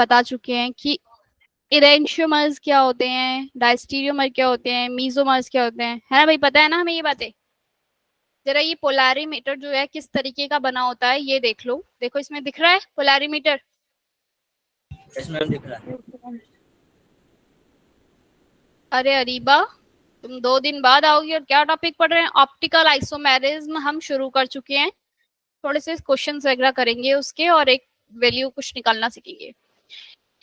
बता चुके हैं कि इरेंशियोमर्स क्या होते हैं, डायस्टीरियोमर क्या होते हैं, मीजोमर्स क्या होते हैं, है ना भाई, पता है ना हमें ये बातें। जरा ये पोलैरीमीटर जो है किस तरीके का बना होता है ये देख लो। देखो इसमें दिख रहा है पोलैरीमीटर। इसमें दिख रहा है। अरे अरीबा, तुम 2 दिन बाद आओगी और क्या टॉपिक पढ़ रहे हैं? ऑप्टिकल आइसोमेरिज्म हम शुरू कर चुके हैं। थोड़े से क्वेश्चन वगैरह करेंगे उसके और एक वैल्यू कुछ निकालना सीखेंगे।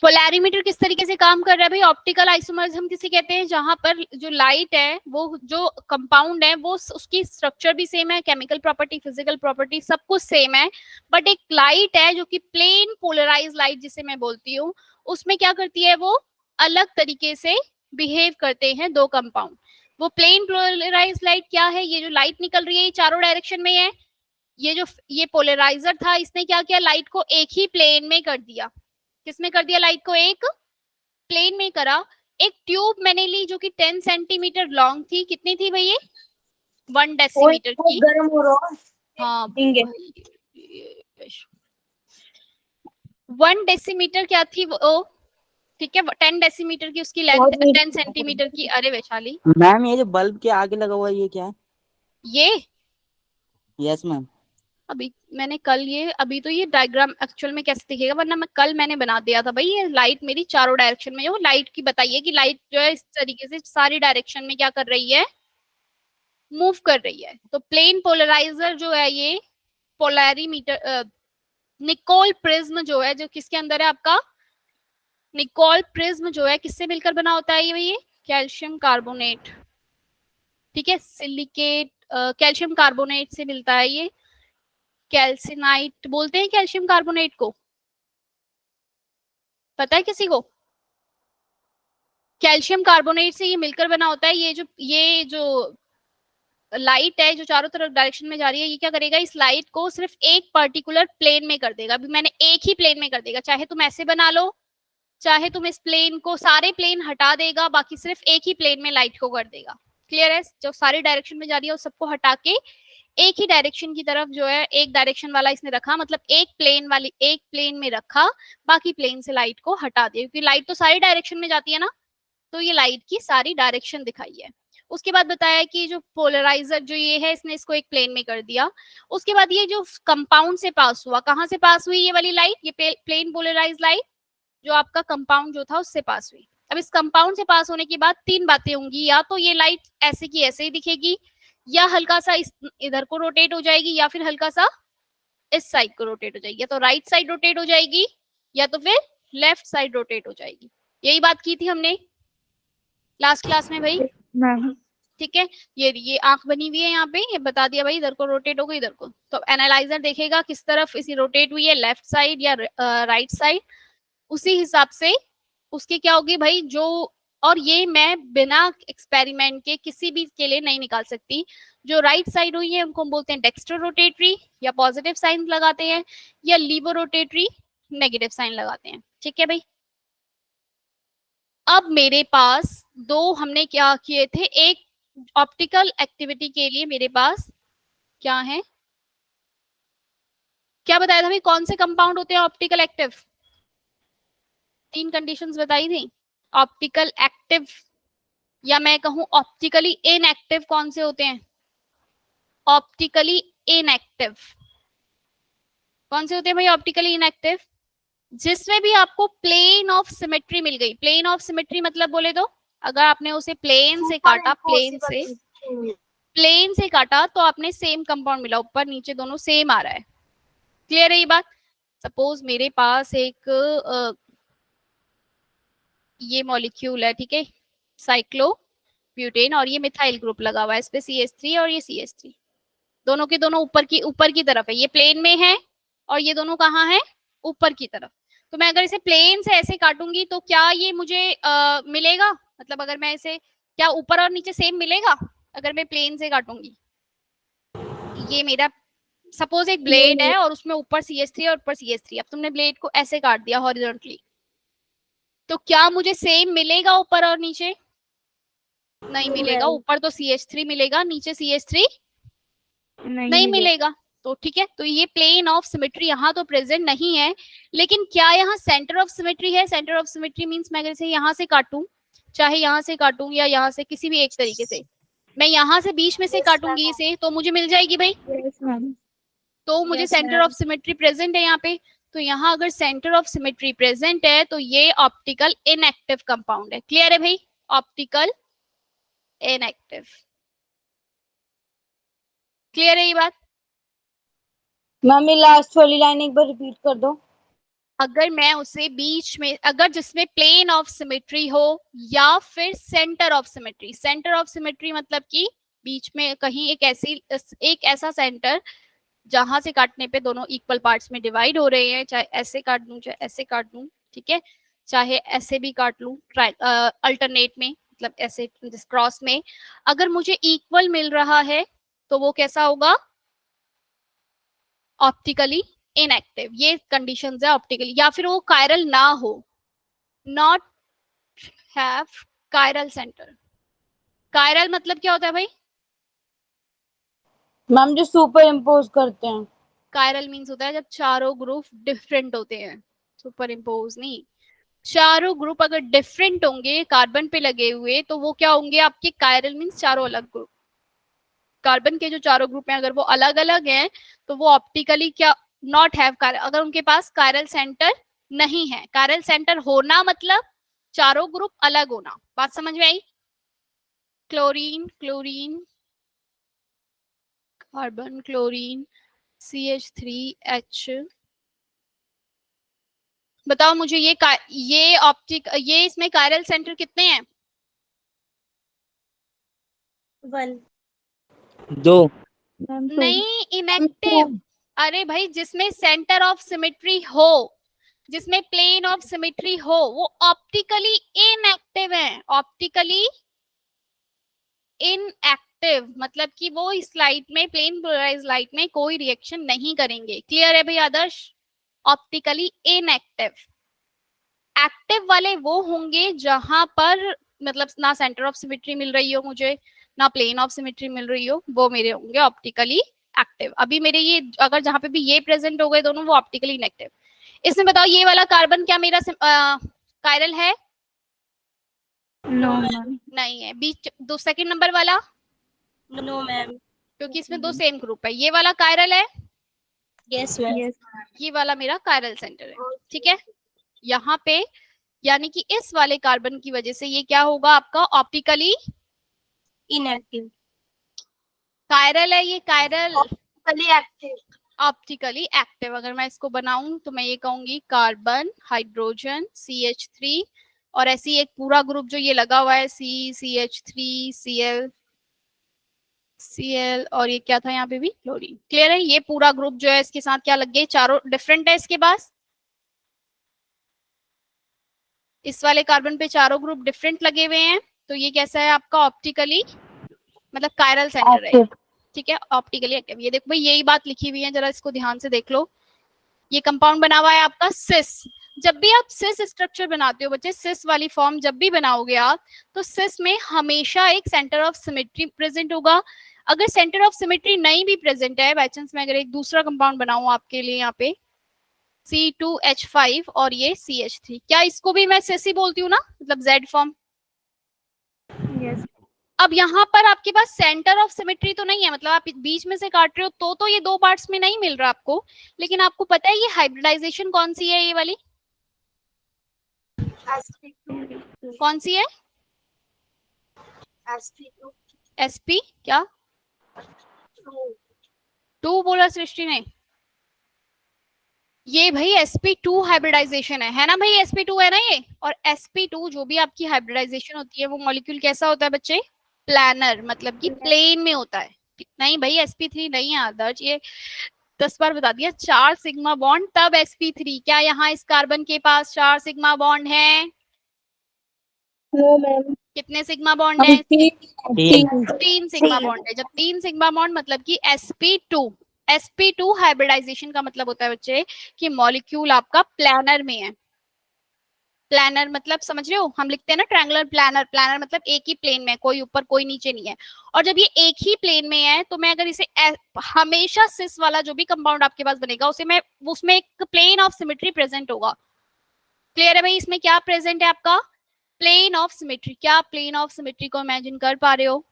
पोलैरीमीटर किस तरीके से काम कर रहा है भाई? ऑप्टिकल आइसोमर्स हम किसे कहते हैं? जहां पर जो लाइट है, वो जो कंपाउंड है, वो उसकी स्ट्रक्चर भी सेम है, केमिकल प्रॉपर्टी, फिजिकल प्रॉपर्टी सब कुछ सेम है, बट एक लाइट है जो कि प्लेन पोलराइज लाइट जिसे मैं बोलती हूँ, उसमें क्या करती है, वो अलग तरीके से बिहेव करते हैं दो कंपाउंड। वो प्लेन पोलराइज लाइट क्या है? ये जो लाइट निकल रही है ये चारों डायरेक्शन में है। ये पोलराइजर था, इसने क्या किया, लाइट को एक ही प्लेन में कर दिया। किसमें कर दिया? लाइट को एक प्लेन में करा। एक ट्यूब मैंने ली जो कि 10 सेंटीमीटर लॉन्ग थी। कितनी थी भैया? 1 डेसीमीटर की। गर्म हो रहा है। हाँ भाई, 1 डेसीमीटर क्या थी वो? ठीक है, 10 डेसीमीटर की उसकी लेंथ, 10 सेंटीमीटर की। अरे वैशाली मैम ये जो बल्ब के आगे लगा हुआ है ये क्या है? ये यस मैम। अभी मैंने कल ये, अभी तो ये डायग्राम एक्चुअल में कैसे दिखेगा, वरना मैंने बना दिया था भाई। ये लाइट मेरी चारों डायरेक्शन में, जो लाइट की बताइए कि लाइट जो है इस तरीके से सारी डायरेक्शन में क्या कर रही है, मूव कर रही है। तो प्लेन पोलराइजर जो है ये पोलैरीमीटर, निकोल प्रिज्म जो है, जो किसके अंदर है आपका? निकोल प्रिज्म जो है किससे मिलकर बना होता है ये? Calcium carbonate. ठीक है, सिलिकेट कैल्शियम कार्बोनेट से मिलता है ये। कैल्सिनाइट बोलते हैं कैल्शियम कार्बोनेट को, पता है किसी को? कैल्शियम कार्बोनेट से ये मिलकर बना होता है। ये जो लाइट है जो चारों तरफ डायरेक्शन में जा रही है, ये क्या करेगा, इस लाइट को सिर्फ एक पर्टिकुलर प्लेन में कर देगा। अभी मैंने एक ही प्लेन में कर देगा, चाहे तुम ऐसे बना लो, चाहे तुम इस प्लेन को, सारे प्लेन हटा देगा, बाकी सिर्फ एक ही प्लेन में लाइट को कर देगा। क्लियर है? जो सारी डायरेक्शन में जा रही है उस सबको हटा के एक ही डायरेक्शन की तरफ जो है, एक डायरेक्शन वाला इसने रखा, मतलब एक प्लेन में रखा, बाकी प्लेन से लाइट को हटा दिया, क्योंकि लाइट तो सारी डायरेक्शन में जाती है ना, तो ये लाइट की सारी डायरेक्शन दिखाई है। उसके बाद बताया कि जो पोलराइजर जो ये है, इसने इसको एक प्लेन में कर दिया। उसके बाद ये जो कंपाउंड से पास हुआ, कहां से पास हुई ये वाली लाइट? ये प्लेन पोलराइज लाइट जो आपका कंपाउंड जो था उससे पास हुई। अब इस कंपाउंड से पास होने के बाद 3 बातें होंगी, या तो ये लाइट ऐसे की ऐसे ही दिखेगी, या हल्का सा इधर को रोटेट हो जाएगी, या फिर हल्का सा इस साइड को रोटेट हो जाएगी, या तो राइट साइड रोटेट हो जाएगी, या तो फिर लेफ्ट साइड रोटेट हो जाएगी। यही बात की थी हमने लास्ट क्लास में भाई। ठीक है, ये आंख बनी हुई है यहाँ पे, ये बता दिया भाई, इधर को रोटेट होगा, इधर को। तो एनालाइजर देखेगा किस तरफ इसी रोटेट हुई है, लेफ्ट साइड या राइट साइड, उसी हिसाब से उसके क्या होगी भाई जो। और ये मैं बिना एक्सपेरिमेंट के किसी भी के लिए नहीं निकाल सकती। जो राइट साइड हुई है उनको हम बोलते हैं डेक्स्ट्रो रोटेटरी, या पॉजिटिव साइन लगाते हैं, या लीवो रोटेटरी नेगेटिव साइन लगाते हैं। ठीक है भाई। अब मेरे पास दो हमने क्या किए थे, एक ऑप्टिकल एक्टिविटी के लिए मेरे पास क्या है, क्या बताया था भाई, कौन से कंपाउंड होते हैं ऑप्टिकल एक्टिव? 3 कंडीशंस बताई थी। ऑप्टिकल एक्टिव, या मैं कहूं ऑप्टिकली इनएक्टिव कौन से होते हैं? ऑप्टिकली इनएक्टिव कौन से होते हैं भाई? ऑप्टिकली इनएक्टिव जिसमें भी आपको प्लेन ऑफ सिमेट्री मिल गई। प्लेन ऑफ सिमेट्री मतलब बोले तो, अगर आपने उसे प्लेन से काटा, प्लेन से काटा तो आपने सेम कंपाउंड मिला, ऊपर नीचे दोनों सेम आ रहा है। क्लियर है ये बात? सपोज मेरे पास एक ये मॉलिक्यूल है, ठीक है, साइक्लोब्यूटेन, और ये मिथाइल ग्रुप लगा हुआ है, इस पे CH3 और ये CH3, दोनों के दोनों ऊपर की तरफ है, ये प्लेन में है और ये दोनों कहाँ है? ऊपर की तरफ। तो मैं अगर इसे प्लेन से ऐसे काटूंगी तो क्या ये मुझे मिलेगा? मतलब अगर मैं इसे, क्या ऊपर और नीचे सेम मिलेगा अगर मैं प्लेन से काटूंगी? ये मेरा सपोज एक ब्लेड है और उसमें ऊपर CH3 और ऊपर CH3, अब तुमने ब्लेड को ऐसे काट दिया हॉरिजॉन्टली, तो क्या मुझे सेम मिलेगा ऊपर और नीचे? नहीं मिलेगा। ऊपर तो CH3 मिलेगा, नीचे CH3 नहीं मिलेगा। तो ठीक है, तो ये प्लेन ऑफ सिमेट्री यहाँ तो प्रेजेंट नहीं है, लेकिन क्या यहाँ सेंटर ऑफ सिमेट्री है? सेंटर ऑफ सिमेट्री मींस मैं अगर इसे यहाँ से काटूं, चाहे यहाँ से काटूं या यहाँ से, किसी भी एक तरीके से, मैं यहाँ से बीच में से काटूंगी इसे तो मुझे मिल जाएगी भाई। Yes ma'am. तो मुझे सेंटर ऑफ सिमेट्री प्रेजेंट है यहाँ पे। तो यहाँ अगर सेंटर ऑफ सिमेट्री प्रेजेंट है तो ये ऑप्टिकल इनएक्टिव कंपाउंड है। क्लियर है भाई? Optical inactive. क्लियर है ये बात? मैम ये लास्ट वाली लाइन एक बार रिपीट कर दो। अगर मैं उसे बीच में, अगर जिसमें प्लेन ऑफ सिमेट्री हो या फिर centre of symmetry, centre of symmetry मतलब कि बीच में कहीं एक ऐसा सेंटर जहां से काटने पे दोनों इक्वल पार्ट्स में डिवाइड हो रहे हैं, चाहे ऐसे काट दूं चाहे ऐसे काट दूं, ठीक है, चाहे ऐसे भी काट लूं अल्टरनेट में, मतलब ऐसे क्रॉस में, अगर मुझे इक्वल मिल रहा है तो वो कैसा होगा? Optically inactive. ये कंडीशंस है ऑप्टिकली। या फिर वो कायरल ना हो, not have chiral centre. Chiral मतलब क्या होता है भाई? मैम जो सुपर इम्पोज करते हैं। कायरल मीन्स होता है जब चारों ग्रुप डिफरेंट होते हैं, सुपर इम्पोज नहीं। चारों ग्रुप अगर डिफरेंट होंगे कार्बन पे लगे हुए तो वो क्या होंगे आपके? कायरल मीन्स चारों अलग ग्रुप। कार्बन के जो चारों ग्रुप हैं अगर वो अलग अलग हैं तो वो ऑप्टिकली क्या? नॉट हैव कायरल, अगर उनके पास कायरल सेंटर नहीं है। कायरल सेंटर होना मतलब चारों ग्रुप अलग होना। बात समझ में आई? Chlorine chlorine carbon chlorine CH3H। बताओ मुझे ये इसमें कायरल सेंटर कितने हैं? 1 2 नहीं, इनएक्टिव। अरे भाई जिसमें सेंटर ऑफ सिमेट्री हो, जिसमें प्लेन ऑफ सिमेट्री हो, वो ऑप्टिकली इनएक्टिव है। ऑप्टिकली इनएक्टिव मतलब कि वो इस लाइट में, प्लेन पोलराइज लाइट में कोई रिएक्शन नहीं करेंगे। क्लियर है भाई आदर्श? Optically inactive. एक्टिव वाले वो होंगे जहां पर मतलब ना सेंटर ऑफ सिमेट्री मिल रही हो मुझे, ना प्लेन ऑफ सिमेट्री मिल रही हो, वो मेरे होंगे ऑप्टिकली एक्टिव। अभी मेरे ये अगर जहां पे भी ये प्रेजेंट हो गए दोनों, वो ऑप्टिकली इनएक्टिव। इसमें बताओ ये वाला कार्बन क्या मेरा कायरल है? No ma'am. नहीं है। बीच दो सेकंड नंबर वाला? No ma'am. क्योंकि इसमें दो सेम ग्रुप है। ये वाला कायरल है? Yes ma'am. ये वाला मेरा कायरल सेंटर है। ठीक है, यहाँ पे यानी कि इस वाले कार्बन की वजह से ये क्या होगा आपका? Optically inactive. कायरल है ये, कायरल एक्टिव। Optically active. अगर मैं इसको बनाऊं तो मैं ये कहूंगी कार्बन हाइड्रोजन CH3 और ऐसी एक पूरा ग्रुप जो ये लगा हुआ है CH3 Cl और ये क्या था यहाँ पे भी? क्लोरीन। क्लियर है? ये पूरा ग्रुप जो है इसके साथ क्या लग गए? चारों डिफरेंट है इसके पास। इस वाले कार्बन पे चारों ग्रुप डिफरेंट लगे हुए हैं, तो ये कैसा है आपका? ऑप्टिकली मतलब कायरल सेंटर है। ठीक है, ऑप्टिकली एक्टिव। ये देखो भाई यही बात लिखी हुई है, जरा इसको ध्यान से देख लो। ये कंपाउंड बना हुआ है आपका सिस। जब भी आप सिस स्ट्रक्चर बनाते हो बच्चे, सिस वाली फॉर्म जब भी बनाओगे आप, तो सिस में हमेशा एक सेंटर ऑफ सिमेट्री प्रेजेंट होगा। अगर सेंटर ऑफ सिमेट्री नहीं भी प्रेजेंट है, बाई चांस मैं अगर एक दूसरा कंपाउंड बनाऊं आपके लिए यहाँ पे C2H5 और ये CH3, क्या इसको भी मैं सिस ही बोलती हूँ ना, मतलब Z फॉर्म? यस। अब यहाँ पर आपके पास सेंटर ऑफ सिमेट्री तो नहीं है, मतलब आप बीच में से काट रहे हो तो ये दो पार्ट्स में नहीं मिल रहा आपको, लेकिन आपको पता है ये हाइब्रिडाइजेशन कौन सी है? ये वाली कौन सी है? SP क्या 2 बोला सृष्टि ने? ये भाई sp2 हाइब्रिडाइजेशन है ना भाई? sp2 है ना ये। और sp2 जो भी आपकी हाइब्रिडाइजेशन होती है वो मॉलिक्यूल कैसा होता है बच्चे? प्लानर, मतलब कि प्लेन में होता है। नहीं भाई sp3 नहीं है आदर्श, ये 10 बार बता दिया। 4 सिग्मा बॉन्ड तब sp3। क्या यहाँ इस कार्बन के पास 4 सिग्मा बॉन्ड है? No ma'am. कितने सिग्मा बॉन्ड है? 3 सिग्मा बॉन्ड है। जब 3 सिग्मा बॉन्ड मतलब कि sp2 हाइब्रिडाइजेशन का मतलब होता है बच्चे कि मॉलिक्यूल आपका प्लानर में है। प्लानर मतलब समझ रहे हो, हम लिखते हैं ना ट्रायंगुलर प्लानर, प्लानर मतलब एक ही प्लेन में, कोई ऊपर कोई नीचे नहीं है। और जब ये एक ही प्लेन में है तो मैं अगर इसे हमेशा सिस वाला जो भी कंपाउंड आपके पास बनेगा उसे मैं उसमें एक प्लेन ऑफ सिमेट्री प्रेजेंट होगा। क्लियर है भाई, इसमें क्या प्रेजेंट है आपका, प्लेन ऑफ सिमेट्री। क्या प्लेन ऑफ सिमेट्री को इमेजिन कर पा रहे हो,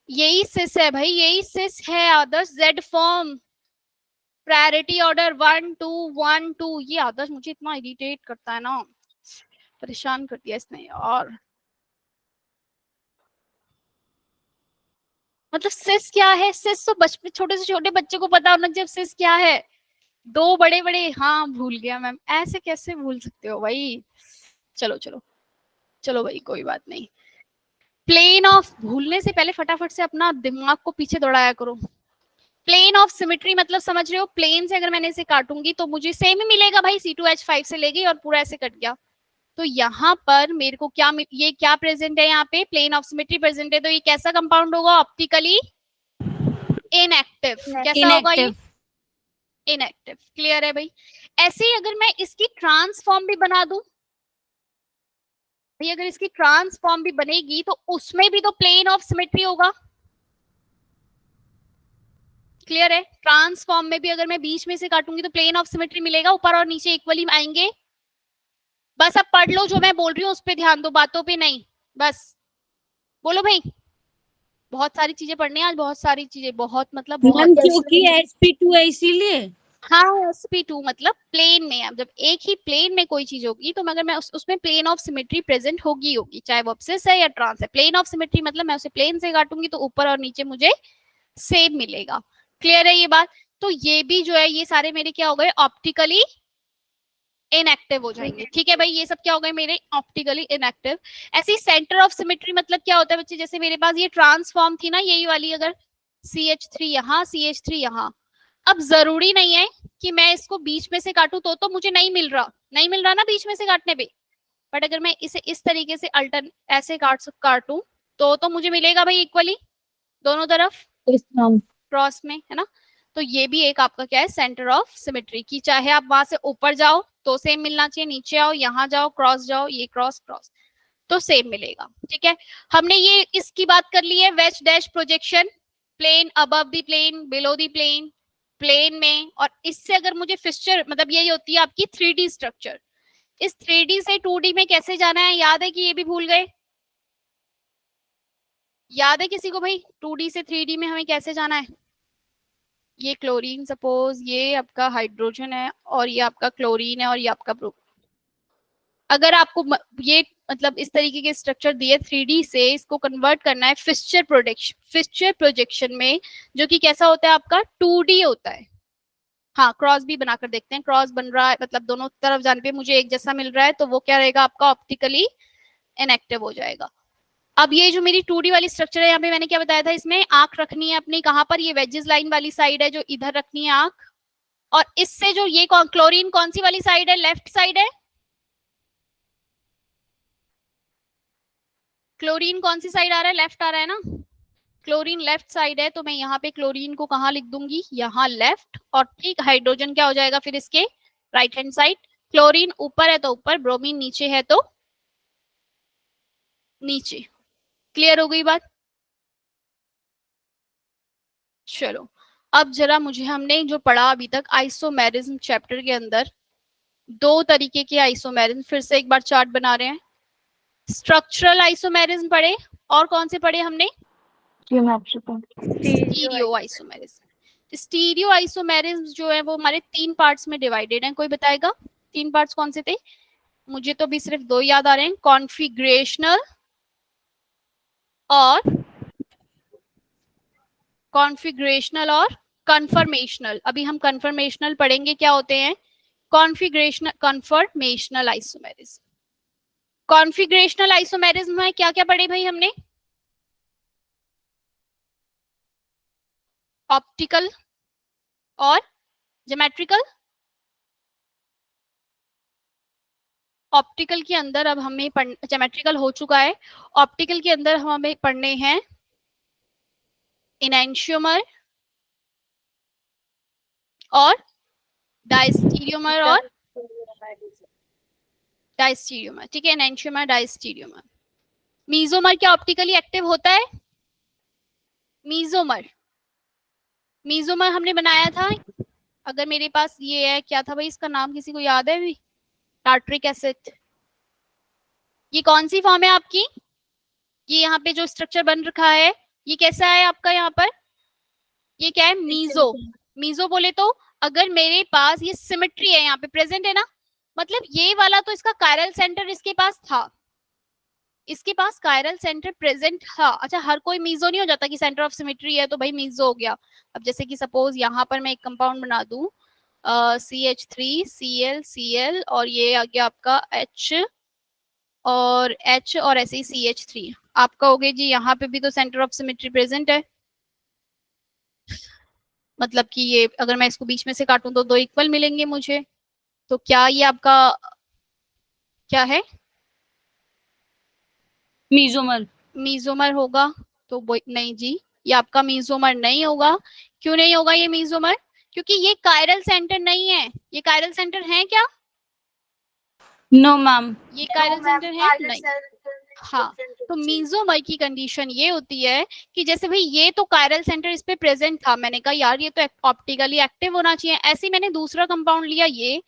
यही सिस है भाई, यही सिस है आदर्श, जेड फॉर्म, प्रायोरिटी ऑर्डर 1 2 1 2। ये आदर्श मुझे इतना इरिटेट करता है ना, परेशान कर दिया इसने यार। मतलब सिस क्या है, सिस तो बचपन छोटे से छोटे बच्चे को पता होना जब सिस क्या है, दो बड़े बड़े, हाँ भूल गया मैम, ऐसे कैसे भूल सकते हो भाई। चलो चलो चलो भाई कोई बात नहीं। प्लेन ऑफ, भूलने से पहले फटाफट से अपना दिमाग को पीछे दौड़ाया करो। प्लेन ऑफ सिमेट्री मतलब समझ रहे हो, प्लेन से अगर मैंने इसे काटूंगी तो मुझे सेम ही मिलेगा भाई, C2H5 से ले गई और पूरा ऐसे कट गया। तो यहाँ पर मेरे को क्या, ये क्या प्रेजेंट है, यहाँ पे प्लेन ऑफ सिमेट्री प्रेजेंट है, तो ये कैसा कंपाउंड होगा, ऑप्टिकली इनएक्टिव। कैसा होगा ये, इनएक्टिव। क्लियर है भाई। ऐसे ही अगर मैं इसकी ट्रांसफॉर्म भी बना दूं भाई, अगर इसकी ट्रांसफॉर्म भी बनेगी तो उसमें भी तो प्लेन ऑफ सिमेट्री होगा। क्लियर है, ट्रांसफॉर्म में भी अगर मैं बीच में से काटूंगी तो प्लेन ऑफ सिमेट्री मिलेगा, ऊपर और नीचे इक्वली आएंगे। बस अब पढ़ लो, जो मैं बोल रही हूँ उस पर ध्यान दो, बातों पे नहीं। बस बोलो भाई, बहुत सारी चीजें पढ़नी है आज, बहुत सारी चीजें, बहुत मतलब बहुत। क्योंकि sp2 है इसीलिए। हाँ sp2 मतलब प्लेन में, अब जब एक ही प्लेन में कोई चीज होगी तो मगर मैं उसमें प्लेन ऑफ सिमेट्री प्रेजेंट होगी होगी, चाहे वो एब्सिस है या ट्रांस है। प्लेन ऑफ सिमेट्री मतलब मैं उसे प्लेन से काटूंगी तो ऊपर और नीचे मुझे सेम मिलेगा। क्लियर है ये बात। तो ये भी जो है, ये सारे मेरे क्या हो गए, ऑप्टिकली इनएक्टिव हो जाएंगे। ठीक है भाई, ये सब क्या हो गए मेरे, ऑप्टिकली इनएक्टिव। ऐसे ही सेंटर ऑफ सिमेट्री मतलब क्या होता है बच्चे, जैसे मेरे पास ये ट्रांसफॉर्म थी ना यही वाली, अगर CH3 यहाँ CH3 यहाँ, अब जरूरी नहीं है कि मैं इसको बीच में से काटूं तो मुझे नहीं मिल रहा, नहीं मिल रहा ना बीच में से काटने पे। बट अगर मैं इसे इस तरीके से अल्टरन ऐसे काटूं तो मुझे मिलेगा भाई इक्वली दोनों तरफ क्रॉस में, है ना। तो ये भी एक आपका क्या है, सेंटर ऑफ सिमेट्री की, चाहे आप वहां से ऊपर जाओ तो सेम मिलना चाहिए, नीचे आओ, यहाँ जाओ, क्रॉस जाओ, ये क्रॉस क्रॉस तो सेम मिलेगा। ठीक है, हमने ये इसकी बात कर ली है, wedge dash projection, plane above the plane, below the plane, plane में। और इससे अगर मुझे फिक्सचर, मतलब यही होती है आपकी 3D स्ट्रक्चर। इस 3D से 2D में कैसे जाना है, याद है कि ये भी भूल गए, याद है किसी को भाई 2D से 3D में हमें कैसे जाना है। ये क्लोरीन, सपोज ये आपका हाइड्रोजन है और ये आपका क्लोरीन है और ये आपका प्रोप। अगर आपको ये मतलब इस तरीके के स्ट्रक्चर दिए 3D से, इसको कन्वर्ट करना है फिक्सचर प्रोजेक्शन में, जो कि कैसा होता है आपका 2D होता है। हाँ क्रॉस भी बनाकर देखते हैं, क्रॉस बन रहा है मतलब दोनों तरफ जाने पे मुझे एक जैसा मिल रहा है, तो वो क्या रहेगा आपका, ऑप्टिकली इनएक्टिव हो जाएगा। अब ये जो मेरी 2D वाली स्ट्रक्चर है, यहाँ पे मैंने क्या बताया था, इसमें आंख रखनी है अपनी कहाँ पर, ये वेजेस लाइन वाली साइड है जो इधर रखनी है आंख। और इससे जो ये क्लोरीन कौन सी वाली साइड है, लेफ्ट साइड है। क्लोरीन कौन सी साइड आ रहा है, लेफ्ट आ रहा है ना, क्लोरीन लेफ्ट साइड है, तो मैं यहाँ पे क्लोरीन को कहाँ लिख दूंगी, यहाँ लेफ्ट। और ठीक हाइड्रोजन क्या हो जाएगा फिर इसके राइट हैंड साइड। क्लोरीन ऊपर है तो ऊपर, ब्रोमीन नीचे है तो नीचे। क्लियर हो गई बात। चलो अब जरा मुझे, हमने जो पढ़ा अभी तक आइसोमेरिज्म चैप्टर के अंदर, दो तरीके के आइसोमेरिज्म, फिर से एक बार चार्ट बना रहे हैं। स्ट्रक्चरल आइसोमेरिज्म पढ़े, और कौन से पढ़े हमने, स्टीरियो आइसोमेरिज्म। स्टीरियो आइसोमेरिज्म जो है वो हमारे 3 पार्ट्स में डिवाइडेड है। कोई बताएगा 3 पार्ट्स कौन से थे, मुझे तो भी सिर्फ 2 याद आ रहे हैं, कॉन्फिगरेशनल और कन्फर्मेशनल। अभी हम कन्फर्मेशनल पढ़ेंगे, क्या होते हैं कन्फर्मेशनल आइसोमेरिज्म। कॉन्फिगरेशनल आइसोमेरिज्म में क्या क्या पढ़े भाई हमने, ऑप्टिकल और ज्योमेट्रिकल। ऑप्टिकल के अंदर अब हमें ज्योमेट्रिकल हो चुका है, ऑप्टिकल के अंदर हमें पढ़ने हैं इनैंशियोमर और डायस्टीरियोमर और डायस्टीरियोमर, ठीक है, एनेंटियोमर, डायस्टीरियोमर। मीजोमर क्या ऑप्टिकली एक्टिव होता है? मीजोमर, मीजोमर हमने बनाया था, अगर मेरे पास ये है, क्या था भाई इसका नाम, किसी को याद है? Tartaric acid. ये कौन सी फॉर्म है आपकी? ये यहाँ पे जो स्ट्रक्चर बन रखा है ये कैसा है आपका? यहाँ पर ये क्या है? मीजो। मीजो बोले तो अगर मेरे पास ये सिमेट्री है यहाँ पे प्रेजेंट है ना, मतलब ये वाला तो इसका कायरल सेंटर इसके पास था, इसके पास कायरल सेंटर प्रेजेंट था। अच्छा, हर कोई मीजो नहीं हो जाता कि सेंटर ऑफ सिमेट्री है तो भाई मीजो हो गया। अब जैसे कि सपोज यहाँ पर मैं एक कंपाउंड बना दूं CH3Cl और ये आ गया आपका H और ऐसे ही CH3, आप कहोगे जी यहाँ पे भी तो सेंटर ऑफ सिमेट्री प्रेजेंट है, मतलब कि ये अगर मैं इसको बीच में से काटूं तो दो इक्वल मिलेंगे मुझे, तो क्या ये आपका क्या है? मीजोमर। मीजोमर होगा? तो नहीं जी, ये आपका मीजोमर नहीं होगा। क्यों नहीं होगा ये मीजोमर? क्योंकि ये कायरल सेंटर नहीं है। ये कायरल सेंटर है क्या? No ma'am. ये कायरल सेंटर है नहीं। हाँ, तो मीजोमर की कंडीशन ये होती है कि जैसे भाई ये तो कायरल सेंटर इस पे प्रेजेंट था, मैंने कहा यार ये तो ऑप्टिकली एक्टिव होना चाहिए, ऐसे मैंने दूसरा कंपाउंड लिया ये,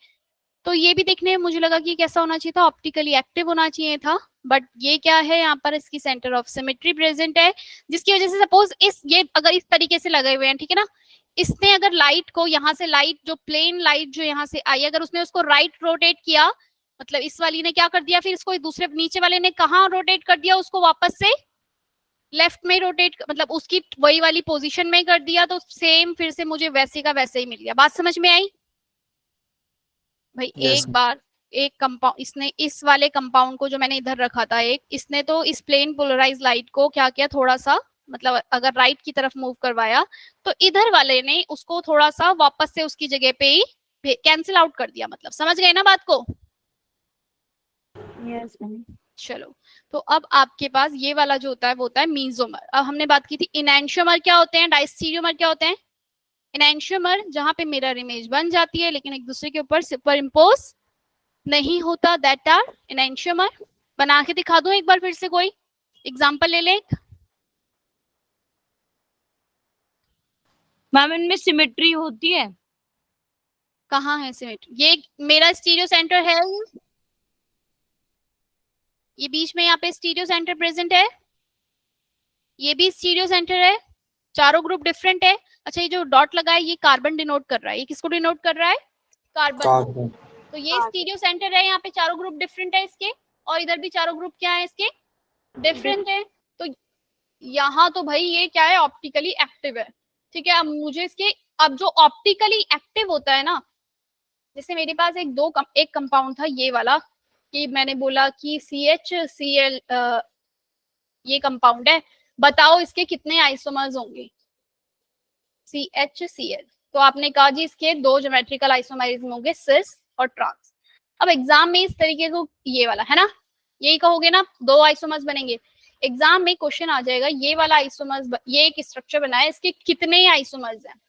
तो ये भी देखने में मुझे लगा कि कैसा होना चाहिए था, ऑप्टिकली एक्टिव होना चाहिए था, बट ये क्या है यहाँ पर इसकी सेंटर ऑफ सिमेट्री प्रेजेंट है, जिसकी वजह से सपोज ये अगर इस तरीके से लगे हुए हैं, ठीक है ना, इसने अगर लाइट को यहाँ से, लाइट जो प्लेन लाइट जो यहाँ से आई, अगर उसने उसको राइट रोटेट किया, मतलब इस वाली ने क्या कर दिया, फिर इसको दूसरे नीचे वाले ने कहाँ रोटेट कर दिया, उसको वापस से लेफ्ट में रोटेट, मतलब उसकी वही वाली पोजीशन में कर दिया, तो सेम फिर से मुझे वैसे का वैसे ही मिल गया। बात समझ में आई भाई? एक बार एक कंपाउंड, इसने इस वाले कंपाउंड को जो मैंने इधर रखा था एक, इसने तो इस प्लेन पोलराइज लाइट को क्या किया, थोड़ा सा मतलब अगर राइट की तरफ मूव करवाया, तो इधर वाले ने उसको थोड़ा सा वापस से उसकी जगह पे ही कैंसिल आउट कर दिया। मतलब समझ गए ना बात को? Yes ma'am. चलो, तो अब आपके पास ये वाला जो होता है वो होता है मीजोमर। अब हमने बात की थी इनैंशियोमर क्या होते हैं, डायस्टीरियोमर क्या होते हैं। इनैंशियोमर जहां पे मिरर इमेज बन जाती है लेकिन एक दूसरे के ऊपर सुपर इम्पोज नहीं होता, दैट आर इनैंशियोमर। बना के दिखा दूं एक बार फिर से, कोई एग्जांपल ले ले। मैम इनमें सिमेट्री होती है? कहाँ है सिमेट्री? ये मेरा स्टीरियो सेंटर है, ये बीच में यहाँ पे स्टीरियो सेंटर प्रेजेंट है, ये भी स्टीरियो सेंटर है, चारों ग्रुप डिफरेंट है। अच्छा, ये जो डॉट लगा है ये कार्बन डिनोट कर रहा है, ये किसको डिनोट कर रहा है? कार्बन। तो ये स्टीरियो सेंटर है, यहाँ पे चारों ग्रुप डिफरेंट है इसके, और इधर भी चारों ग्रुप क्या है इसके, डिफरेंट है। तो यहाँ तो भाई ये क्या है, ऑप्टिकली एक्टिव है, ठीक है। अब मुझे इसके, अब जो ऑप्टिकली एक्टिव होता है ना, जैसे मेरे पास एक कंपाउंड था ये वाला, कि मैंने बोला कि CHCl ये कंपाउंड है, बताओ इसके कितने आइसोमर्स होंगे, CHCl। तो आपने कहा जी इसके दो ज्योमेट्रिकल आइसोमरिज्म होंगे, सिस और ट्रांस। अब एग्जाम में इस तरीके को, ये वाला है ना, यही कहोगे ना, दो आइसोमर्स बनेंगे। एग्जाम में क्वेश्चन आ जाएगा ये वाला आइसोमर्स, ये एक स्ट्रक्चर बना है, इसके कितने आइसोमर्स हैं।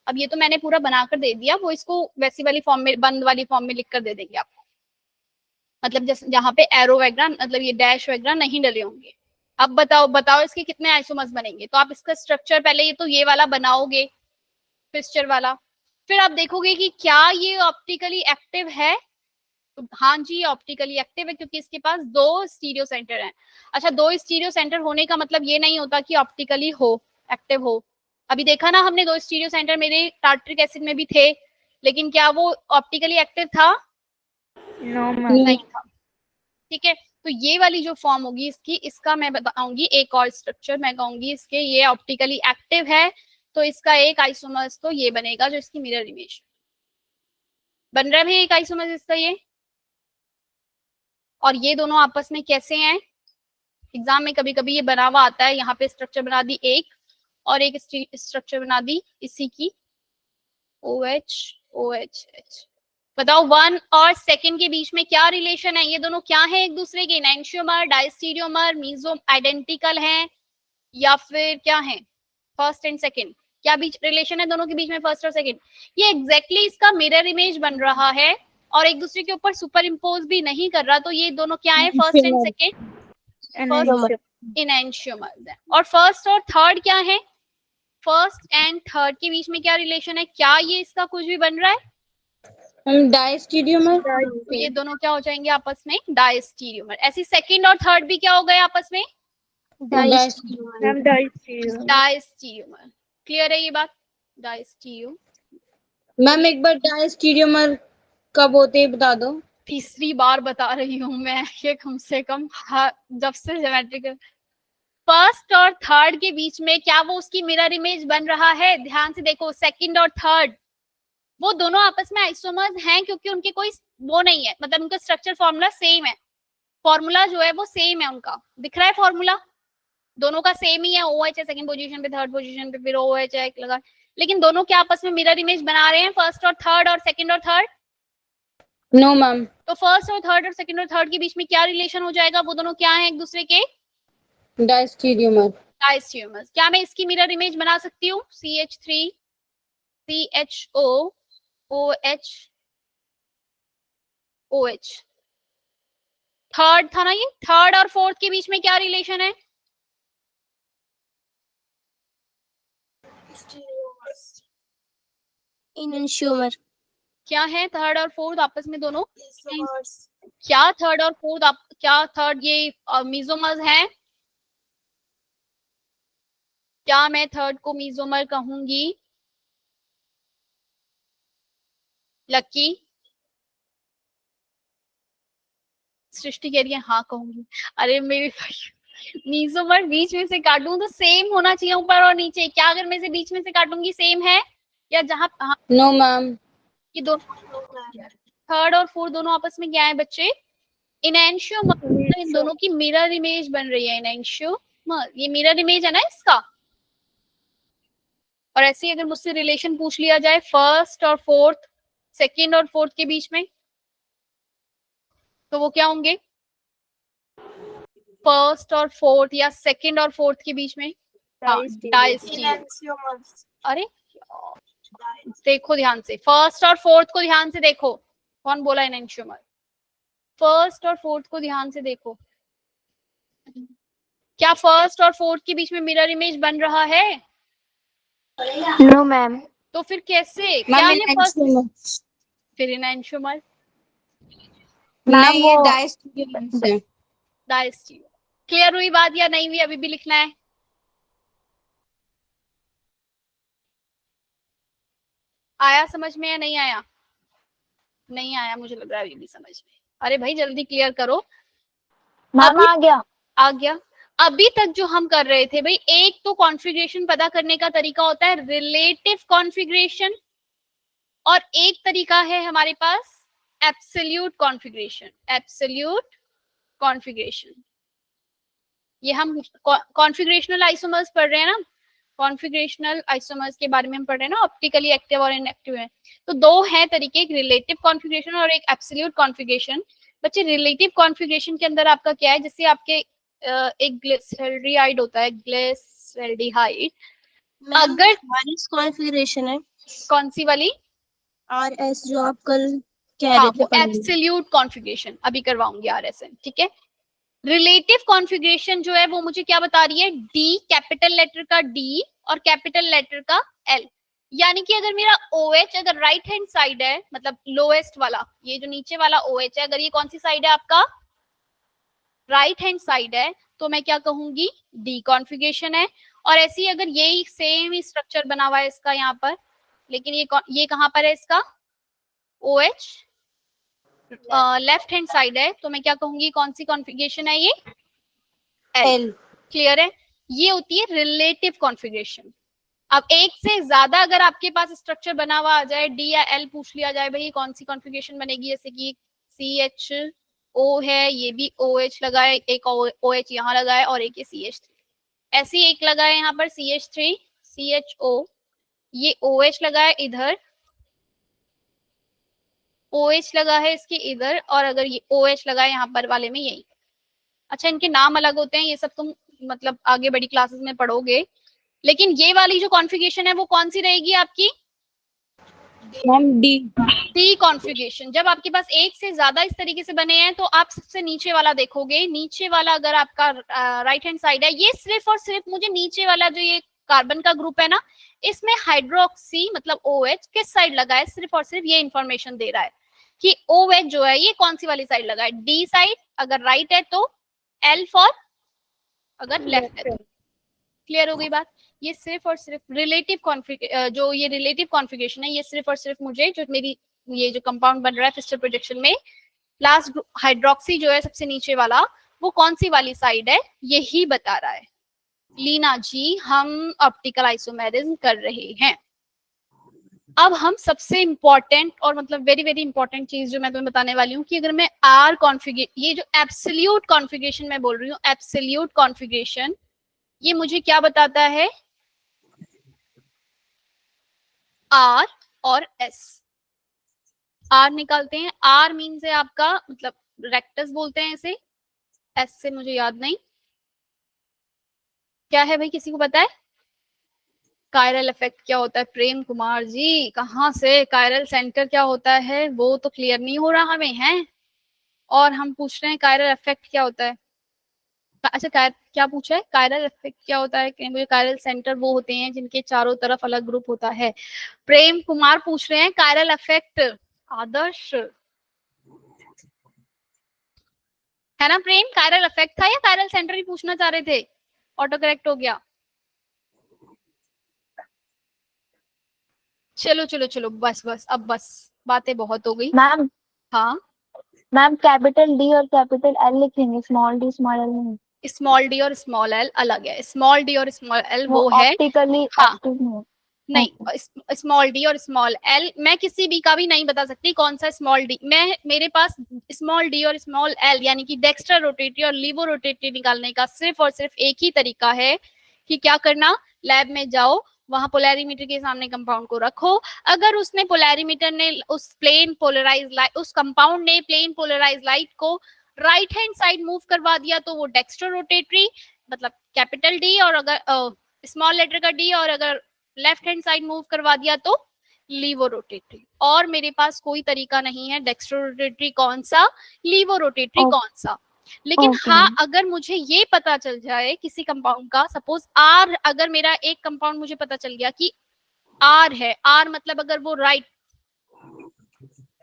अब ये तो मैंने पूरा बनाकर दे दिया, वो इसको वैसी वाली फॉर्म में, बंद वाली फॉर्म में लिख कर दे देंगे आपको, मतलब जैसे जहाँ पे एरो वगैरह, मतलब ये डैश वगैरह नहीं डले होंगे। अब बताओ इसके कितने आइसोमर्स बनेंगे। तो आप इसका स्ट्रक्चर पहले ये तो ये वाला बनाओगे, फिक्सचर वाला, फिर आप देखोगे कि क्या ये ऑप्टिकली एक्टिव है। तो हाँ जी, ऑप्टिकली एक्टिव है क्योंकि इसके पास दो स्टीरियो सेंटर हैं। अच्छा, दो स्टीरियो सेंटर होने का मतलब ये नहीं होता कि ऑप्टिकली हो, एक्टिव हो। अभी देखा ना हमने, दो स्टीरियो सेंटर मेरे टार्ट्रिक एसिड में भी थे, लेकिन क्या वो ऑप्टिकली एक्टिव था? No ma'am. नहीं था, ठीक है। तो ये वाली जो फॉर्म होगी इसकी, इसका मैं बताऊंगी एक और स्ट्रक्चर, मैं कहूंगी इसके ये ऑप्टिकली एक्टिव है, तो इसका एक आइसोमर्स तो ये बनेगा जो इसकी मिरर इमेज बन रहा है भाई, एक आइसोमर्स इसका ये। और ये दोनों आपस में कैसे हैं, एग्जाम में कभी कभी ये बना हुआ आता है, यहाँ पे स्ट्रक्चर बना दी एक, और एक स्ट्रक्चर बना दी इसी की, OH OH। बताओ 1 और 2 के बीच में क्या रिलेशन है, ये दोनों क्या है एक दूसरे के, एनेंशियोमर, डायस्टीरियोमर, मीजो आइडेंटिकल हैं या फिर क्या है, फर्स्ट एंड सेकंड, क्या बीच रिलेशन है दोनों के बीच में, फर्स्ट और सेकंड? ये एग्जैक्टली इसका मिरर इमेज बन रहा है, और एक दूसरे के ऊपर सुपर इम्पोज भी नहीं कर रहा, तो ये दोनों क्या है, फर्स्ट एंड सेकेंड इनएंशियोमर्स है। और फर्स्ट और थर्ड क्या है, फर्स्ट एंड थर्ड के बीच में क्या रिलेशन है, क्या ये इसका कुछ भी बन रहा है, हम डायस्टीरियोमर। तो ये दोनों क्या हो जाएंगे आपस में, डायस्टीरियोमर। ऐसे सेकंड और थर्ड भी क्या हो गए आपस में, डायस्टीरियोमर। क्लियर है ये बात, डायस्टीरियो। मैम एक बार डायस्टीरियोमर कब होते हैं बता दो। तीसरी बार बता रही हूँ मैं ये, कम से कम जब से ज्योमेट्रिकल फर्स्ट और थर्ड के बीच में क्या वो उसकी मिरर इमेज बन रहा है, ध्यान से देखो, सेकंड और थर्ड वो दोनों आपस में आइसोमर्स हैं, क्योंकि उनके कोई वो नहीं है, मतलब उनका स्ट्रक्चर फॉर्मूला सेम है, फॉर्मूला जो है वो सेम है उनका, दिख रहा है फॉर्मूला दोनों का सेम ही है, OH है सेकंड पोजीशन पे, थर्ड पोजीशन पे फिर OH है लगा, लेकिन दोनों क्या आपस में मिरर इमेज बना रहे हैं, फर्स्ट और थर्ड और सेकंड और थर्ड। No ma'am. तो फर्स्ट और थर्ड और सेकंड और थर्ड के बीच में क्या रिलेशन हो जाएगा, वो दोनों क्या है एक दूसरे के, डायस्टीरियोमर। डायस्टीरियोमर्स। क्या मैं इसकी मिरर इमेज बना सकती हूँ, CH3 CHO OH OH। Third था ना ये, थर्ड और फोर्थ के बीच में क्या रिलेशन है, इनएंशियोमर। क्या है थर्ड और फोर्थ आपस में दोनों, क्या थर्ड और फोर्थ क्या थर्ड ये मीजोमर्स हैं, क्या मैं थर्ड को मीजोमर कहूंगी, लकी, सृष्टि कह रही है हाँ कहूंगी। अरे मेरे भाई मीजोमर बीच में से काटूं तो सेम होना चाहिए ऊपर और नीचे, क्या अगर मैं इसे बीच में से काटूंगी सेम है, या जहां नो मैम। ये दोनों थर्ड और फोर्थ दोनों आपस में क्या है बच्चे, इनएंशियोमर, इन दोनों की मिरर इमेज बन रही है, इनएंशियोमर ये मिरर इमेज है ना इसका। और ऐसे ही अगर मुझसे रिलेशन पूछ लिया जाए फर्स्ट और फोर्थ, सेकंड और फोर्थ के बीच में, तो वो क्या होंगे, फर्स्ट और फोर्थ या सेकंड और फोर्थ के बीच में, डायस्टीरियोमर्स। अरे देखो ध्यान से, फर्स्ट और फोर्थ को ध्यान से देखो, कौन बोला इनएंशियोमर, फर्स्ट और फोर्थ को ध्यान से देखो, क्या फर्स्ट और फोर्थ के बीच में मिरर इमेज बन रहा है, नो मैम। तो फिर कैसे, क्या है फर्स्ट फिर इनएंशियोमर, नहीं ये डायस्टीरियोमर है। डायस्टीरियो। क्लियर हुई बात या नहीं हुई, अभी भी लिखना है, आया समझ में या नहीं आया, नहीं आया मुझे लग रहा है अभी भी समझ में, अरे भाई जल्दी क्लियर करो। मैम आ गया, आ गया। अभी तक जो हम कर रहे थे भाई, एक तो कॉन्फ़िगरेशन पता करने का तरीका होता है रिलेटिव कॉन्फ़िगरेशन, और एक तरीका है हमारे पास एब्सोल्यूट कॉन्फ़िगरेशन, एब्सोल्यूट कॉन्फ़िगरेशन। ये हम कॉन्फ़िगरेशनल आइसोमर्स पढ़ रहे हैं ना, कॉन्फ़िगरेशनल आइसोमर्स के बारे में हम पढ़ रहे हैं ना, ऑप्टिकली एक्टिव और इनएक्टिव है। तो दो हैं तरीके, एक रिलेटिव कॉन्फ़िगरेशन और एक एब्सोल्यूट कॉन्फ़िगरेशन। बच्चे रिलेटिव कॉन्फ़िगरेशन के अंदर आपका क्या है, जैसे आपके एक ग्लिसरेल्डिहाइड होता है, ग्लिसरेल्डिहाइड, अगर RS कॉन्फ़िगरेशन है, कौन सी वाली, RS जो आप कल कह हाँ रहे वो थे। एब्सोल्यूट कॉन्फ़िगरेशन, अभी करवाऊंगी RSN, ठीक है। रिलेटिव कॉन्फ़िगरेशन जो है वो मुझे क्या बता रही है, डी, कैपिटल लेटर का डी और कैपिटल लेटर का एल, यानी कि अगर मेरा OH अगर राइट हैंड साइड है, मतलब लोएस्ट वाला, ये जो नीचे वाला OH है, अगर ये कौन सी साइड है आपका, राइट हैंड साइड है, तो मैं क्या कहूंगी, डी कॉन्फ़िगरेशन है। और ऐसे ही अगर यही सेम ही स्ट्रक्चर बना हुआ है इसका यहाँ पर, लेकिन ये कहाँ पर है इसका, OH लेफ्ट हैंड साइड है, तो मैं क्या कहूंगी, कौन सी कॉन्फ़िगरेशन है ये, एल। क्लियर है, ये होती है रिलेटिव कॉन्फ़िगरेशन। अब एक से ज्यादा अगर आपके पास स्ट्रक्चर बना हुआ आ जाए, डी या एल पूछ लिया जाए, भाई कौन सी कॉन्फ़िगरेशन बनेगी, जैसे कि CHO है, ये भी OH लगा है, एक OH यहाँ लगा है और एक ये CH3, ऐसे ही एक लगा है यहाँ पर CH3 CHO, ये OH लगा है इधर, OH लगा है इसके इधर, और अगर ये OH लगा है यहाँ पर वाले में यही। अच्छा इनके नाम अलग होते हैं, ये सब तुम मतलब आगे बड़ी क्लासेस में पढ़ोगे, लेकिन ये वाली जो कॉन्फ़िगरेशन है वो कौन सी रहेगी आपकी, मैम डी। D configuration. जब आपके पास एक से ज्यादा इस तरीके से बने हैं तो आप सबसे नीचे वाला देखोगे। नीचे वाला अगर आपका राइट हैंड साइड है, ये सिर्फ और सिर्फ मुझे नीचे वाला जो ये कार्बन का ग्रुप है ना, इसमें हाइड्रोक्सी मतलब OH किस साइड लगा है, सिर्फ और सिर्फ ये इंफॉर्मेशन दे रहा है कि OH जो है ये कौन सी वाली साइड लगा है, डी साइड। अगर राइट है तो L फॉर, अगर लेफ्ट है तो। क्लियर हो गई बात। ये सिर्फ और सिर्फ रिलेटिव जो ये रिलेटिव कॉन्फ़िगरेशन है, ये सिर्फ और सिर्फ मुझे जो मेरी ये जो कंपाउंड बन रहा है क्रिस्टल प्रोजेक्शन में, लास्ट हाइड्रोक्सी जो है सबसे नीचे वाला, वो कौन सी वाली साइड है यही बता रहा है। लीना जी, हम ऑप्टिकल आइसोमेरिज्म कर रहे हैं। अब हम सबसे इंपॉर्टेंट और मतलब वेरी वेरी इंपॉर्टेंट चीज जो मैं तुम्हें बताने वाली हूँ कि अगर मैं आर कॉन्फ़िगरेशन, ये जो एब्सोल्यूट कॉन्फ़िगरेशन मैं बोल रही हूँ, एब्सोल्यूट कॉन्फ़िगरेशन, ये मुझे क्या बताता है, आर और एस। आर निकालते हैं। आर मीन्स है आपका मतलब रेक्टस बोलते हैं इसे, एस से मुझे याद नहीं क्या है भाई, किसी को पता है? कायरल इफेक्ट क्या होता है? प्रेम कुमार जी कहाँ से? कायरल सेंटर क्या होता है वो तो क्लियर नहीं हो रहा हमें है, और हम पूछ रहे हैं कायरल इफेक्ट क्या होता है। अच्छा क्या पूछा है? कायरल इफेक्ट क्या होता है? कि मुझे कायरल सेंटर वो होते हैं जिनके चारों तरफ अलग ग्रुप होता है। प्रेम कुमार पूछ रहे हैं कायरल इफेक्ट। आदर्श है ना प्रेम? कायरल इफेक्ट था या कायरल सेंटर ही पूछना चाह रहे थे? ऑटो करेक्ट हो गया। चलो चलो चलो, बस बस अब बस, बातें बहुत हो गई। मैम हाँ, मैम कैपिटल डी और कैपिटल एल लिखेंगे, स्मॉल डी स्मॉल एल नहीं। स्मॉल डी और स्मॉल एल अलग है। स्मॉल डी और स्मॉल एल वो है, ऑप्टिकली हाँ एक्टिव नहीं। नहीं, स्मॉल डी और स्मॉल एल मैं किसी भी का भी नहीं बता सकती कौन सा स्मॉल डी। मैं मेरे पास स्मॉल डी और स्मॉल एल यानी कि डेक्स्ट्रा रोटेटरी और लीवो रोटेटरी निकालने का सिर्फ और सिर्फ एक ही तरीका है कि क्या करना, लैब में जाओ, वहां पोलैरिमीटर के सामने कंपाउंड को रखो। अगर उसने पोलैरिमीटर ने उस प्लेन पोलराइज लाइट, उस कंपाउंड ने प्लेन पोलराइज लाइट को राइट हैंड साइड मूव करवा दिया तो वो डेक्स्ट्रो रोटेटरी मतलब कैपिटल डी, और अगर स्मॉल लेटर का डी, और अगर लेफ्ट हैंड साइड मूव करवा दिया तो लीवो रोटेटरी। और मेरे पास कोई तरीका नहीं है डेक्स्ट्रो रोटेटरी कौन सा, लीवो रोटेटरी कौन सा। लेकिन हाँ, अगर मुझे ये पता चल जाए किसी कंपाउंड का, सपोज आर, अगर मेरा एक कंपाउंड मुझे पता चल गया कि आर है, आर मतलब अगर वो राइट,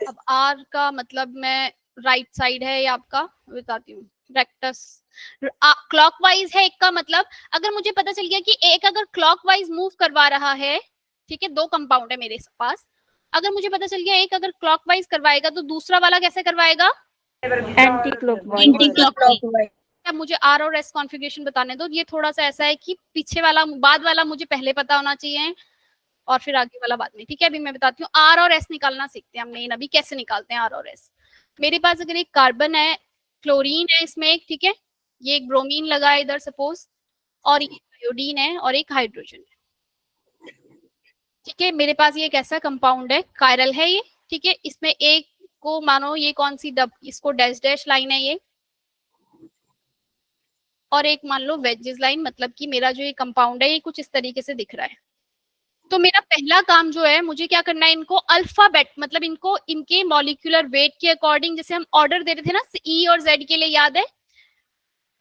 अब आर का मतलब मैं राइट साइड है या आपका बताती हूँ, रेक्टस क्लॉकवाइज है एक का मतलब, अगर मुझे पता चल गया कि एक अगर क्लॉकवाइज मूव करवा रहा है, ठीक है, दो कंपाउंड है मेरे पास, अगर मुझे पता चल गया एक अगर क्लॉकवाइज करवाएगा तो दूसरा वाला कैसे करवाएगा, एंटी क्लॉकवाइज। अब मुझे आर और एस कॉन्फ़िगरेशन बताने दो। ये थोड़ा सा ऐसा है कि पीछे वाला बाद वाला मुझे पहले पता होना चाहिए और फिर आगे वाला बाद में, ठीक है। अभी मैं बताती हूँ आर और एस निकालना सीखते हैं हम मेन, अभी कैसे निकालते हैं आर और एस। मेरे पास अगर एक कार्बन है, क्लोरीन है इसमें एक, ठीक है, ये एक ब्रोमीन लगा है इधर सपोज, और ये आयोडीन है और एक हाइड्रोजन है, ठीक है। मेरे पास ये एक ऐसा कंपाउंड है, कायरल है ये, ठीक है। इसमें एक को मानो ये कौन सी इसको डैश डैश लाइन है ये, और एक मान लो वेजेस लाइन, मतलब कि मेरा जो ये कंपाउंड है ये कुछ इस तरीके से दिख रहा है। तो मेरा पहला काम जो है, मुझे क्या करना है, इनको अल्फाबेट मतलब इनको इनके मॉलिक्यूलर वेट के अकॉर्डिंग, जैसे हम ऑर्डर दे रहे थे ना ई और जेड के लिए, याद है?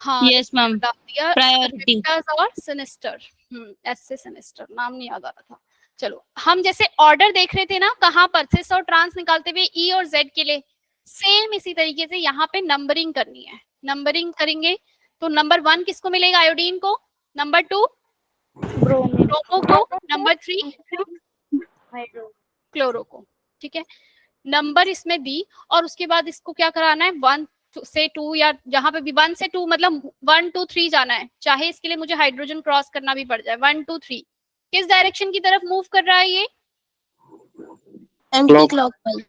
हाँ यस मैम, प्रायोरिटी और सिनिस्टर, एस से सिनिस्टर, नाम नहीं याद आ रहा था। चलो, हम जैसे ऑर्डर देख रहे थे ना कहाँ पर, सिस और ट्रांस निकालते हुए ई और जेड के लिए, सेम इसी तरीके से यहाँ पे नंबरिंग करनी है। नंबरिंग करेंगे तो नंबर 1 किसको मिलेगा, आयोडीन को, नंबर 2 ब्रोमो को, नंबर 3 क्लोरो को, ठीक है। नंबर इसमें दी, और उसके बाद इसको क्या कराना है, 1 से 2, या जहां पे भी 1 से 2 मतलब 1 2 3 जाना है, चाहे इसके लिए मुझे हाइड्रोजन क्रॉस करना भी पड़ जाए। 1 2 3 किस डायरेक्शन की तरफ मूव कर रहा है ये, anti clockwise.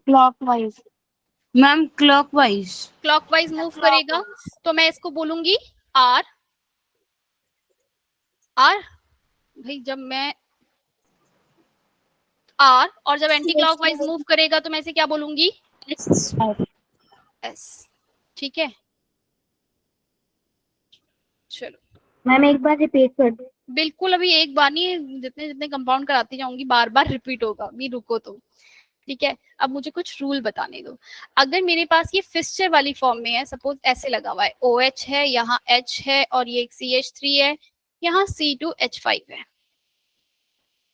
Clockwise ma'am, clockwise move करेगा, तो मैं इसको बोलूंगी आर। आर भाई, जब मैं आर, और जब एंटी क्लॉकवाइज मूव करेगा तो मैं इसे क्या बोलूंगी, एस, ठीक है। चलो मैम एक बार रिपीट कर दो। बिल्कुल अभी एक बार नहीं, जितने जितने कंपाउंड कराती जाऊंगी बार बार रिपीट होगा, अभी रुको तो। ठीक है, अब मुझे कुछ रूल बताने दो। अगर मेरे पास ये फिस्चर वाली फॉर्म में है, सपोज ऐसे लगा हुआ है, OH है, यहाँ H है और ये एक CH3 है, यहाँ C2H5 है।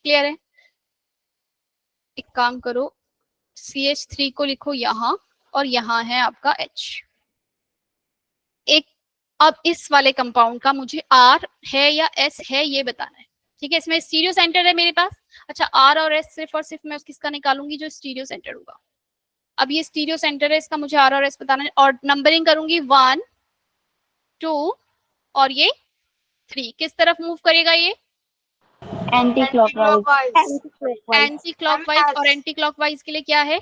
क्लियर है? एक काम करो, CH3 को लिखो यहाँ और यहाँ है आपका H। एक, अब इस वाले कंपाउंड का मुझे R है या S है ये बताना है। ठीक है, इसमें स्टीरियो सेंटर है मेरे पास। अच्छा, R और S सिर्फ और सिर्फ मैं किसका निकालूंगी, जो स्टीरियो सेंटर होगा। अब ये स्टीरियो सेंटर है, इसका मुझे R और S बताना है और नंबरिंग करूंगी 1 2 और ये 3। किस तरफ मूव करेगा ये? Anti clockwise. Anti clockwise. और एंटी क्लॉकवाइज के लिए क्या है?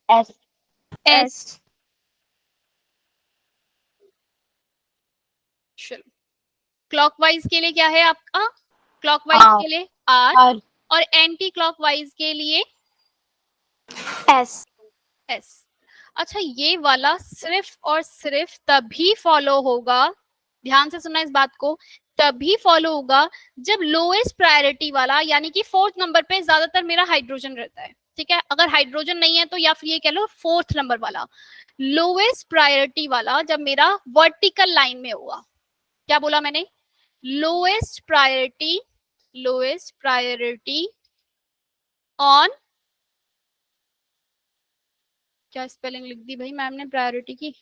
एस। S चलो, क्लॉकवाइज के लिए क्या है आपका? Clockwise R। के लिए R R और एंटी क्लॉकवाइज के लिए एस। S। अच्छा, ये वाला सिर्फ और सिर्फ तभी फॉलो होगा, ध्यान से सुनना इस बात को, तभी फॉलो होगा जब लोएस्ट प्रायोरिटी वाला, यानी कि 4th नंबर पे ज्यादातर मेरा हाइड्रोजन रहता है। ठीक है, अगर हाइड्रोजन नहीं है तो या फिर ये कह लो 4th नंबर वाला, लोएस्ट प्रायोरिटी वाला जब मेरा वर्टिकल लाइन में होगा। क्या बोला मैंने? Lowest priority, lowest priority on, क्या स्पेलिंग लिख दी भाई मैम ने प्रायोरिटी की?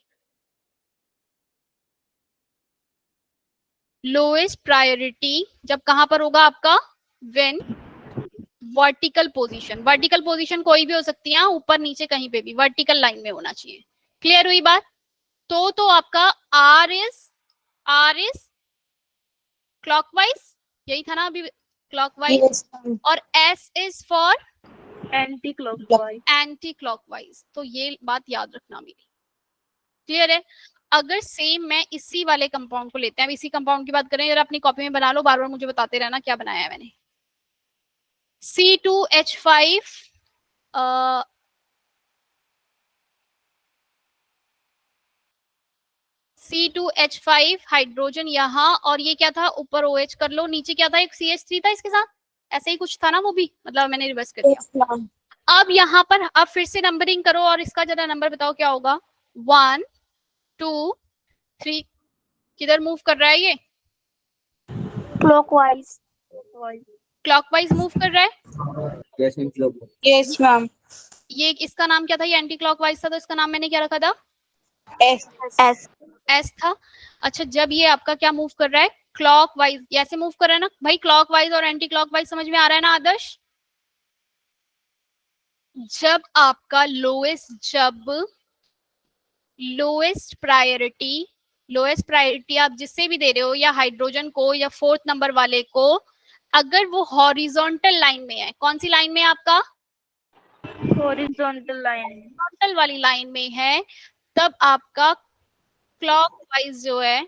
लोएस्ट प्रायोरिटी जब कहां पर होगा आपका? When vertical position. Vertical position कोई भी हो सकती है, ऊपर नीचे कहीं पे भी, वर्टिकल लाइन में होना चाहिए। क्लियर हुई बात? तो आपका R इज क्लॉकवाइज, यही था ना अभी, क्लॉकवाइज। yes और S is for anti clockwise. Anti clockwise. तो ये बात याद रखना मेरी। क्लियर है? अगर सेम मैं इसी वाले कंपाउंड को लेते हैं, अब इसी कंपाउंड की बात करें, जरा अपनी कॉपी में बना लो, बार बार मुझे बताते रहना क्या बनाया है मैंने। C2H5 C2H5 हाइड्रोजन यहाँ, और ये क्या था ऊपर OH कर लो, नीचे क्या था, एक CH3 था इसके साथ, ऐसे ही कुछ था ना वो भी, मतलब मैंने रिवर्स कर दिया। yes ma'am अब यहाँ पर अब फिर से नंबरिंग करो और इसका जरा नंबर बताओ क्या होगा। 1 2 3। किधर मूव कर रहा है ये? क्लॉकवाइज। क्लॉकवाइज मूव कर रहा है। yes ma'am clock yes ma'am ये इसका नाम क्या था? ये एंटी क्लॉकवाइज था, तो इसका नाम मैंने क्या रखा था? S S. S था। अच्छा, जब ये आपका क्या मूव कर रहा है? क्लॉकवाइज। ऐसे मूव कर रहा है ना भाई, क्लॉकवाइज और एंटी क्लॉकवाइज समझ में आ रहा है ना आदर्श? जब आपका लोएस्ट प्रायोरिटी आप जिससे भी दे रहे हो, या हाइड्रोजन को या 4th नंबर वाले को, अगर वो हॉरिजॉन्टल लाइन में है, कौन सी लाइन में है आपका? Horizontal line. हॉरिजॉन्टल वाली लाइन में है, तब आपका क्लॉकवाइज जो है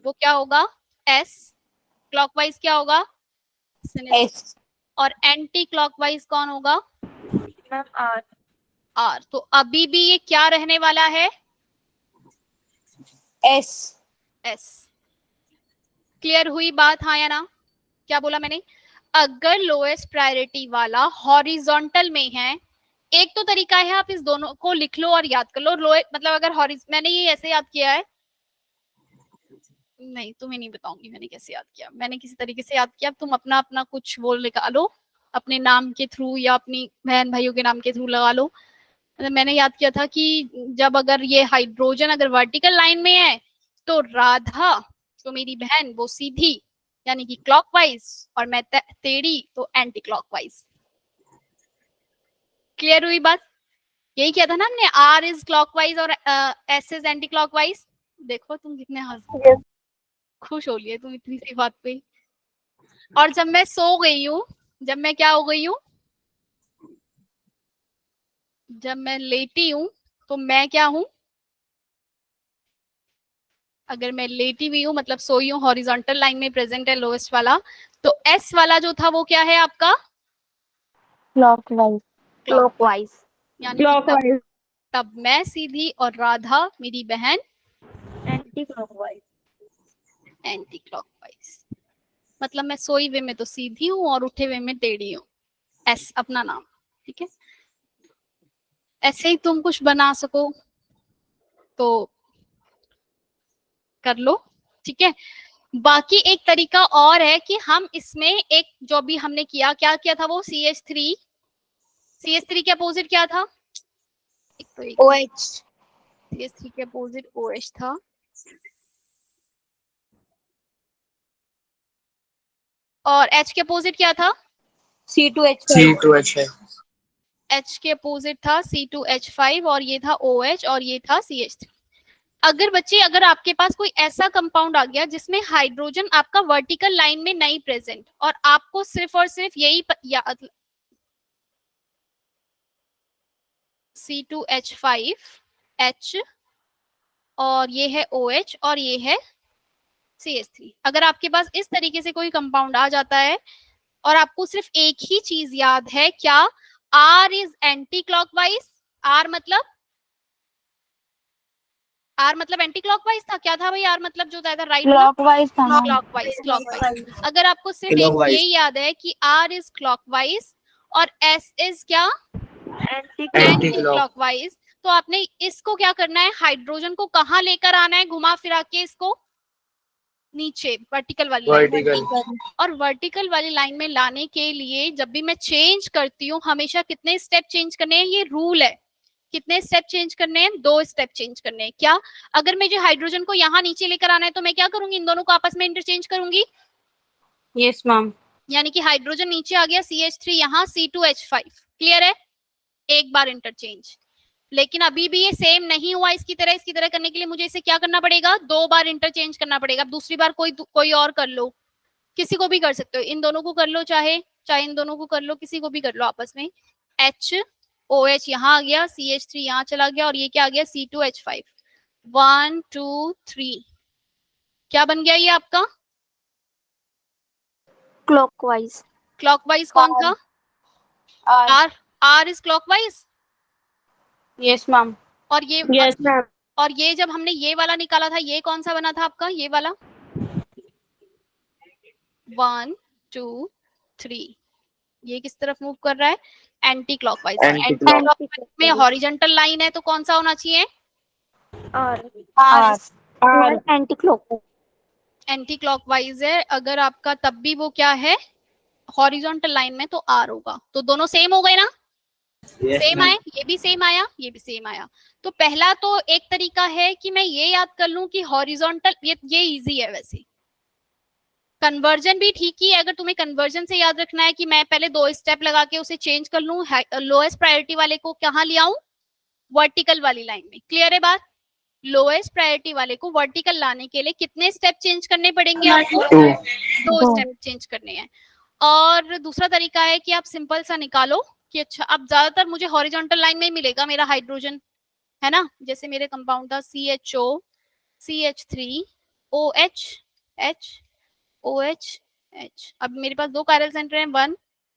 वो क्या होगा? S। क्लॉकवाइज क्या होगा? S और एंटी क्लॉकवाइज कौन होगा? Ma'am R. R। तो अभी भी ये क्या रहने वाला है? S S। क्लियर हुई बात, हाँ या ना? क्या बोला मैंने? अगर लोएस्ट प्रायोरिटी वाला हॉरिजॉन्टल में है, एक तो तरीका है आप इस दोनों को लिख लो और याद कर लो। मतलब अगर मैंने ये ऐसे याद किया है, नहीं तुम्हें नहीं बताऊंगी मैंने कैसे याद किया, मैंने किसी तरीके से याद किया, तुम अपना अपना कुछ वो निकालो, अपने नाम के थ्रू या अपनी बहन भाइयों के नाम के थ्रू लगा लो। मैंने याद किया था कि जब अगर ये हाइड्रोजन अगर वर्टिकल लाइन में है तो राधा, तो मेरी बहन, वो सीधी यानी कि क्लॉकवाइज, और मैं टेढ़ी तो एंटी क्लॉकवाइज। क्लियर हुई बात? यही किया था ना हमने, R इज क्लॉकवाइज और S इज एंटी क्लॉकवाइज। देखो तुम कितने खुश हो लिए तुम इतनी सी बात पे। और जब मैं सो गई हूँ, जब मैं क्या हो गई हूँ, जब मैं लेटी हूँ, तो मैं क्या हूँ? अगर मैं लेटी हुई हूँ मतलब सोई हूँ, हॉरिजॉन्टल लाइन में प्रेजेंट है लोएस्ट वाला, तो S वाला जो था वो क्या है आपका? क्लॉकवाइज। क्लॉकवाइज। यानी कि तब मैं सीधी और राधा मेरी बहन एंटी क्लॉकवाइज। Anti clockwise. मतलब मैं सोई हुए में तो सीधी हूँ और उठे हुए में टेढ़ी हूँ। एस अपना नाम, ठीक है। ऐसे ही तुम कुछ बना सको तो कर लो, ठीक है। बाकी एक तरीका और है कि हम इसमें एक जो भी हमने किया, क्या किया था वो CH3 के अपोजिट क्या था, एक तो एक OH CH3 के अपोजिट OH था, और H के अपोजिट क्या था, C2H5 H के अपोजिट था C2H5, और ये था OH और ये था CH3। अगर बच्चे, अगर आपके पास कोई ऐसा कंपाउंड आ गया जिसमें हाइड्रोजन आपका वर्टिकल लाइन में नहीं प्रेजेंट, और आपको सिर्फ और सिर्फ यही याद, C2H5H और ये है OH और ये है CH3, अगर आपके पास इस तरीके से कोई कंपाउंड आ जाता है और आपको सिर्फ एक ही चीज याद है, क्या, R is anti clockwise, R मतलब एंटी क्लॉकवाइज था, क्या था भाई, R मतलब जो था राइट, क्लॉकवाइज था मैम। क्लॉकवाइज। अगर आपको सिर्फ एक ये याद है कि R इज क्लॉकवाइज और S इज क्या, एंटी क्लॉकवाइज, तो आपने इसको क्या करना है, हाइड्रोजन को कहाँ लेकर आना है, घुमा फिरा के इसको नीचे वर्टिकल वाली लाइन, और वर्टिकल वाली लाइन में लाने के लिए जब भी मैं चेंज करती हूँ हमेशा कितने स्टेप चेंज करने हैं, ये रूल है, कितने स्टेप चेंज करने हैं, 2 स्टेप चेंज करने हैं। क्या, अगर मुझे हाइड्रोजन को यहाँ नीचे लेकर आना है तो मैं क्या करूंगी, इन दोनों को आपस में इंटरचेंज करूंगी, यस मैम। यानी कि हाइड्रोजन नीचे आ गया, CH3 यहाँ, C2H5, क्लियर है, एक बार इंटरचेंज। लेकिन अभी भी ये सेम नहीं हुआ इसकी तरह करने के लिए मुझे इसे क्या करना पड़ेगा, 2 बार इंटरचेंज करना पड़ेगा। दूसरी बार कोई और कर लो, किसी को भी कर सकते हो, इन दोनों को कर लो, चाहे इन दोनों को कर लो, किसी को भी कर लो आपस में। OH यहाँ आ गया, CH3 यहाँ चला गया, और ये क्या आ गया, C2H5, 1 2 3, क्या बन गया ये आपका, क्लॉकवाइज। क्लॉकवाइज कौन था, R is clockwise, yes ma'am. और ये यस मैम। और ये जब हमने ये वाला निकाला था, ये कौन सा बना था आपका, ये वाला, 1 2 3, ये किस तरफ मूव कर रहा है, एंटी क्लॉकवाइज। एंटी क्लॉकवाइज में हॉरिजॉन्टल लाइन है तो कौन सा होना चाहिए, R anti clockwise. Anti clockwise है अगर आपका, तब भी वो क्या है, हॉरिजॉन्टल लाइन में, तो R होगा। तो दोनों सेम हो गए ना, सेम आए, ये भी सेम आया, ये भी सेम आया। तो पहला तो एक तरीका है कि मैं ये याद कर लूं कि हॉरिजॉन्टल, ये इजी है वैसे, कन्वर्जन भी ठीक ही है, अगर तुम्हें कन्वर्जन से याद रखना है कि मैं पहले 2 स्टेप लगा के उसे चेंज कर लूं, लोएस्ट प्रायोरिटी वाले को कहाँ ले आऊं, वर्टिकल वाली लाइन में, क्लियर है बात। लोएस्ट प्रायोरिटी वाले को वर्टिकल लाने के लिए कितने स्टेप चेंज करने पड़ेंगे आपको, 2 स्टेप चेंज करने हैं। और दूसरा तरीका है कि आप सिंपल सा निकालो कि अच्छा, अब ज्यादातर मुझे हॉरिजॉन्टल लाइन में मिलेगा मेरा हाइड्रोजन, है ना, जैसे मेरे कंपाउंड था CHO CH3 OH H OH H। अब मेरे पास 2 कायरल सेंटर हैं, 1,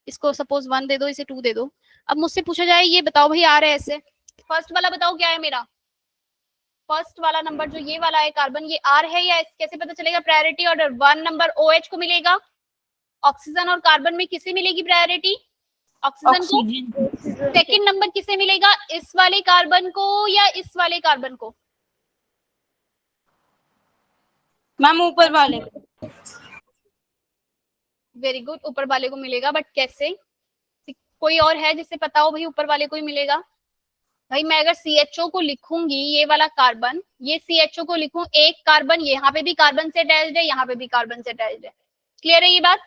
इसको सपोज 1 दे दो, इसे 2 दे दो। अब मुझसे पूछा जाए, ये बताओ भाई आ रहा है ऐसे, फर्स्ट वाला बताओ क्या है मेरा, फर्स्ट वाला नंबर जो ये वाला है कार्बन, ये R है या S, कैसे पता चलेगा, प्रायोरिटी ऑर्डर, 1 नंबर OH को मिलेगा, ऑक्सीजन और कार्बन में किसे मिलेगी प्रायोरिटी, ऑक्सीजन को। सेकंड नंबर किसे मिलेगा, इस वाले कार्बन को या इस वाले कार्बन को, मैम ऊपर वाले। वेरी गुड, ऊपर वाले को मिलेगा, बट कैसे, कोई और है जिससे पता हो भाई ऊपर वाले को ही मिलेगा। भाई मैं अगर CHO को लिखूंगी, ये वाला कार्बन, ये CHO को लिखूं, एक कार्बन, यहाँ पे भी कार्बन से अटैच्ड है, यहाँ पे भी कार्बन से अटैच्ड है, क्लियर है ये बात,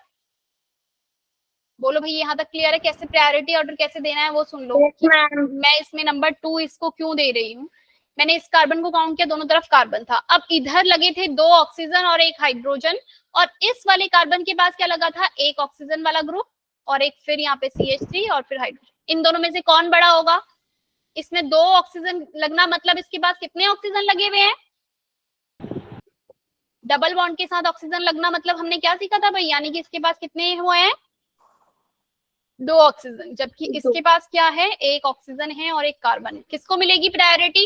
बोलो भाई यहाँ तक क्लियर है, कैसे प्रायोरिटी ऑर्डर कैसे देना है वो सुन लो। मैं इसमें नंबर 2 इसको क्यों दे रही हूँ, मैंने इस कार्बन को काउंट किया, दोनों तरफ कार्बन था, अब इधर लगे थे 2 ऑक्सीजन और 1 हाइड्रोजन, और इस वाले कार्बन के पास क्या लगा था, 1 ऑक्सीजन वाला ग्रुप और एक फिर यहाँ पे CH3 और फिर हाइड्रोजन, इन दोनों में से कौन बड़ा होगा, इसमें 2 ऑक्सीजन लगना मतलब इसके पास कितने ऑक्सीजन लगे हुए हैं, डबल बॉन्ड के साथ ऑक्सीजन लगना मतलब हमने क्या सीखा था भाई, यानी कि इसके पास कितने हुए हैं, 2 ऑक्सीजन, जबकि इसके पास क्या है, 1 ऑक्सीजन है और 1 कार्बन है, किसको मिलेगी प्रायोरिटी,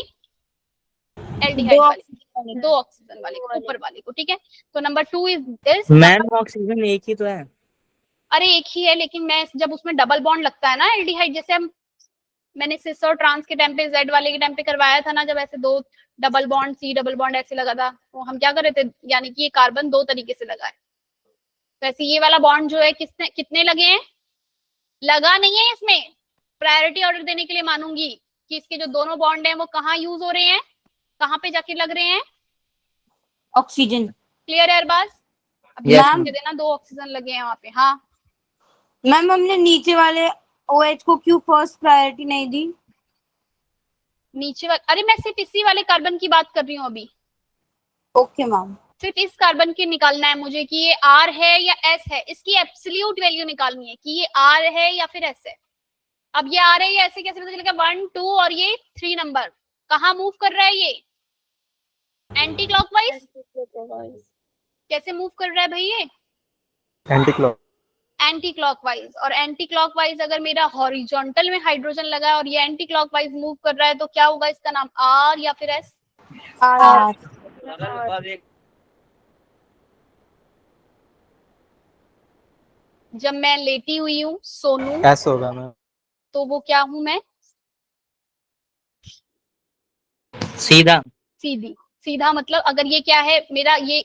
एल्डिहाइड वाले, दो ऑक्सीजन वाले को, ऊपर वाले को, ठीक है। तो number 2 is this. Ma'am oxygen एक ही तो है। अरे एक ही है, लेकिन मैं जब उसमें डबल बॉन्ड लगता है ना एल्डिहाइड, जैसे हम मैंने सिस और ट्रांस के टाइम पे, जेड वाले के टाइम पे करवाया था ना, जब ऐसे दो double bond, C double bond ऐसे लगा था, तो हम क्या कर रहे थे, यानी कि ये कार्बन दो तरीके से लगा है। वैसे ये वाला बॉन्ड जो है किसने कितने लगे हैं, लगा नहीं है इसमें। प्रायोरिटी ऑर्डर देने के लिए मानूंगी कि इसके जो दोनों बॉन्ड हैं वो कहाँ यूज हो रहे हैं, कहाँ पे जाके लग रहे हैं, ऑक्सीजन। क्लियर है अरबाज? अब Yes, ध्यान ma'am. दे देना, दो ऑक्सीजन लगे हैं वहां पे। हाँ मैम हमने नीचे वाले OH को क्यों फर्स्ट प्रायोरिटी नहीं दी? नीचे वाले, अरे मैं सिर्फ इसी वाले कार्बन की बात कर रही हूँ अभी। Okay ma'am. सिर्फ इस कार्बन की निकालना है मुझे कि ये आर है या एस है, इसकी एब्सोल्यूट वैल्यू निकालनी है कि ये आर है या फिर एस है। अब ये आर है या ऐसे कैसे पता चलेगा, 1 2 और ये 3 नंबर कहाँ मूव कर रहा है, ये एंटी क्लॉकवाइज। कैसे मूव कर रहा है भाई ये, एंटी क्लॉकवाइज। और एंटी क्लॉकवाइज अगर मेरा हॉरिजॉन्टल में हाइड्रोजन लगा है और ये एंटी क्लॉकवाइज मूव कर रहा है, तो क्या होगा इसका नाम, आर या फिर एस? आर। जब मैं लेटी हुई हूँ सोनू, एस होगा मैम। तो वो क्या हूं मैं, सीधा। सीधी। सीधा मतलब अगर ये क्या है मेरा, ये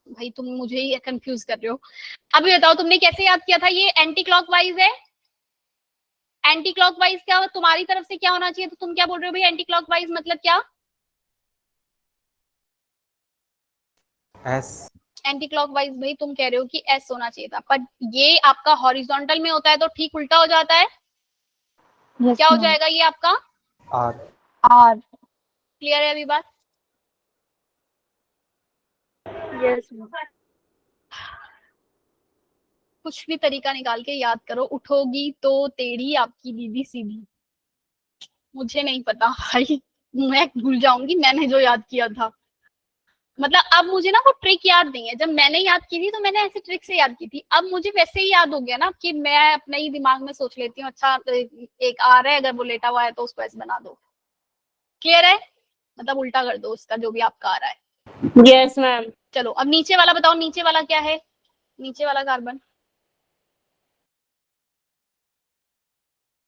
भाई तुम मुझे ही कंफ्यूज कर रहे हो। अभी बताओ तुमने कैसे याद किया था, ये एंटी क्लॉकवाइज है। एंटी क्लॉकवाइज क्या तुम्हारी तरफ से क्या होना चाहिए, तो तुम क्या बोल रहे हो भाई, एंटी क्लॉकवाइज मतलब क्या, एस। एंटी क्लॉकवाइज भाई तुम कह रहे हो कि एस होना चाहिए था, पर ये आपका हॉरिजॉन्टल में होता है तो ठीक उल्टा हो जाता है। Yes, क्या हो ma'am. जाएगा ये आपका, आर। R. क्लियर है अभी बात? Yes, ma'am. कुछ भी तरीका निकाल के याद करो, उठोगी तो तेरी आपकी दीदी सीधी। मुझे नहीं पता भाई, मैं भूल जाऊंगी मैंने जो याद किया था। मतलब अब मुझे ना वो ट्रिक याद नहीं है, जब मैंने याद की थी तो मैंने ऐसे ट्रिक से याद की थी, अब मुझे वैसे ही याद हो गया ना कि मैं अपने ही दिमाग में सोच लेती हूँ, अच्छा एक आ रहा है, अगर वो लेटा हुआ है तो उसको ऐसे बना दो। क्लियर है, मतलब उल्टा कर दो उसका जो भी आपका आ रहा है। Yes ma'am. चलो अब नीचे वाला बताओ, नीचे वाला क्या है, नीचे वाला कार्बन।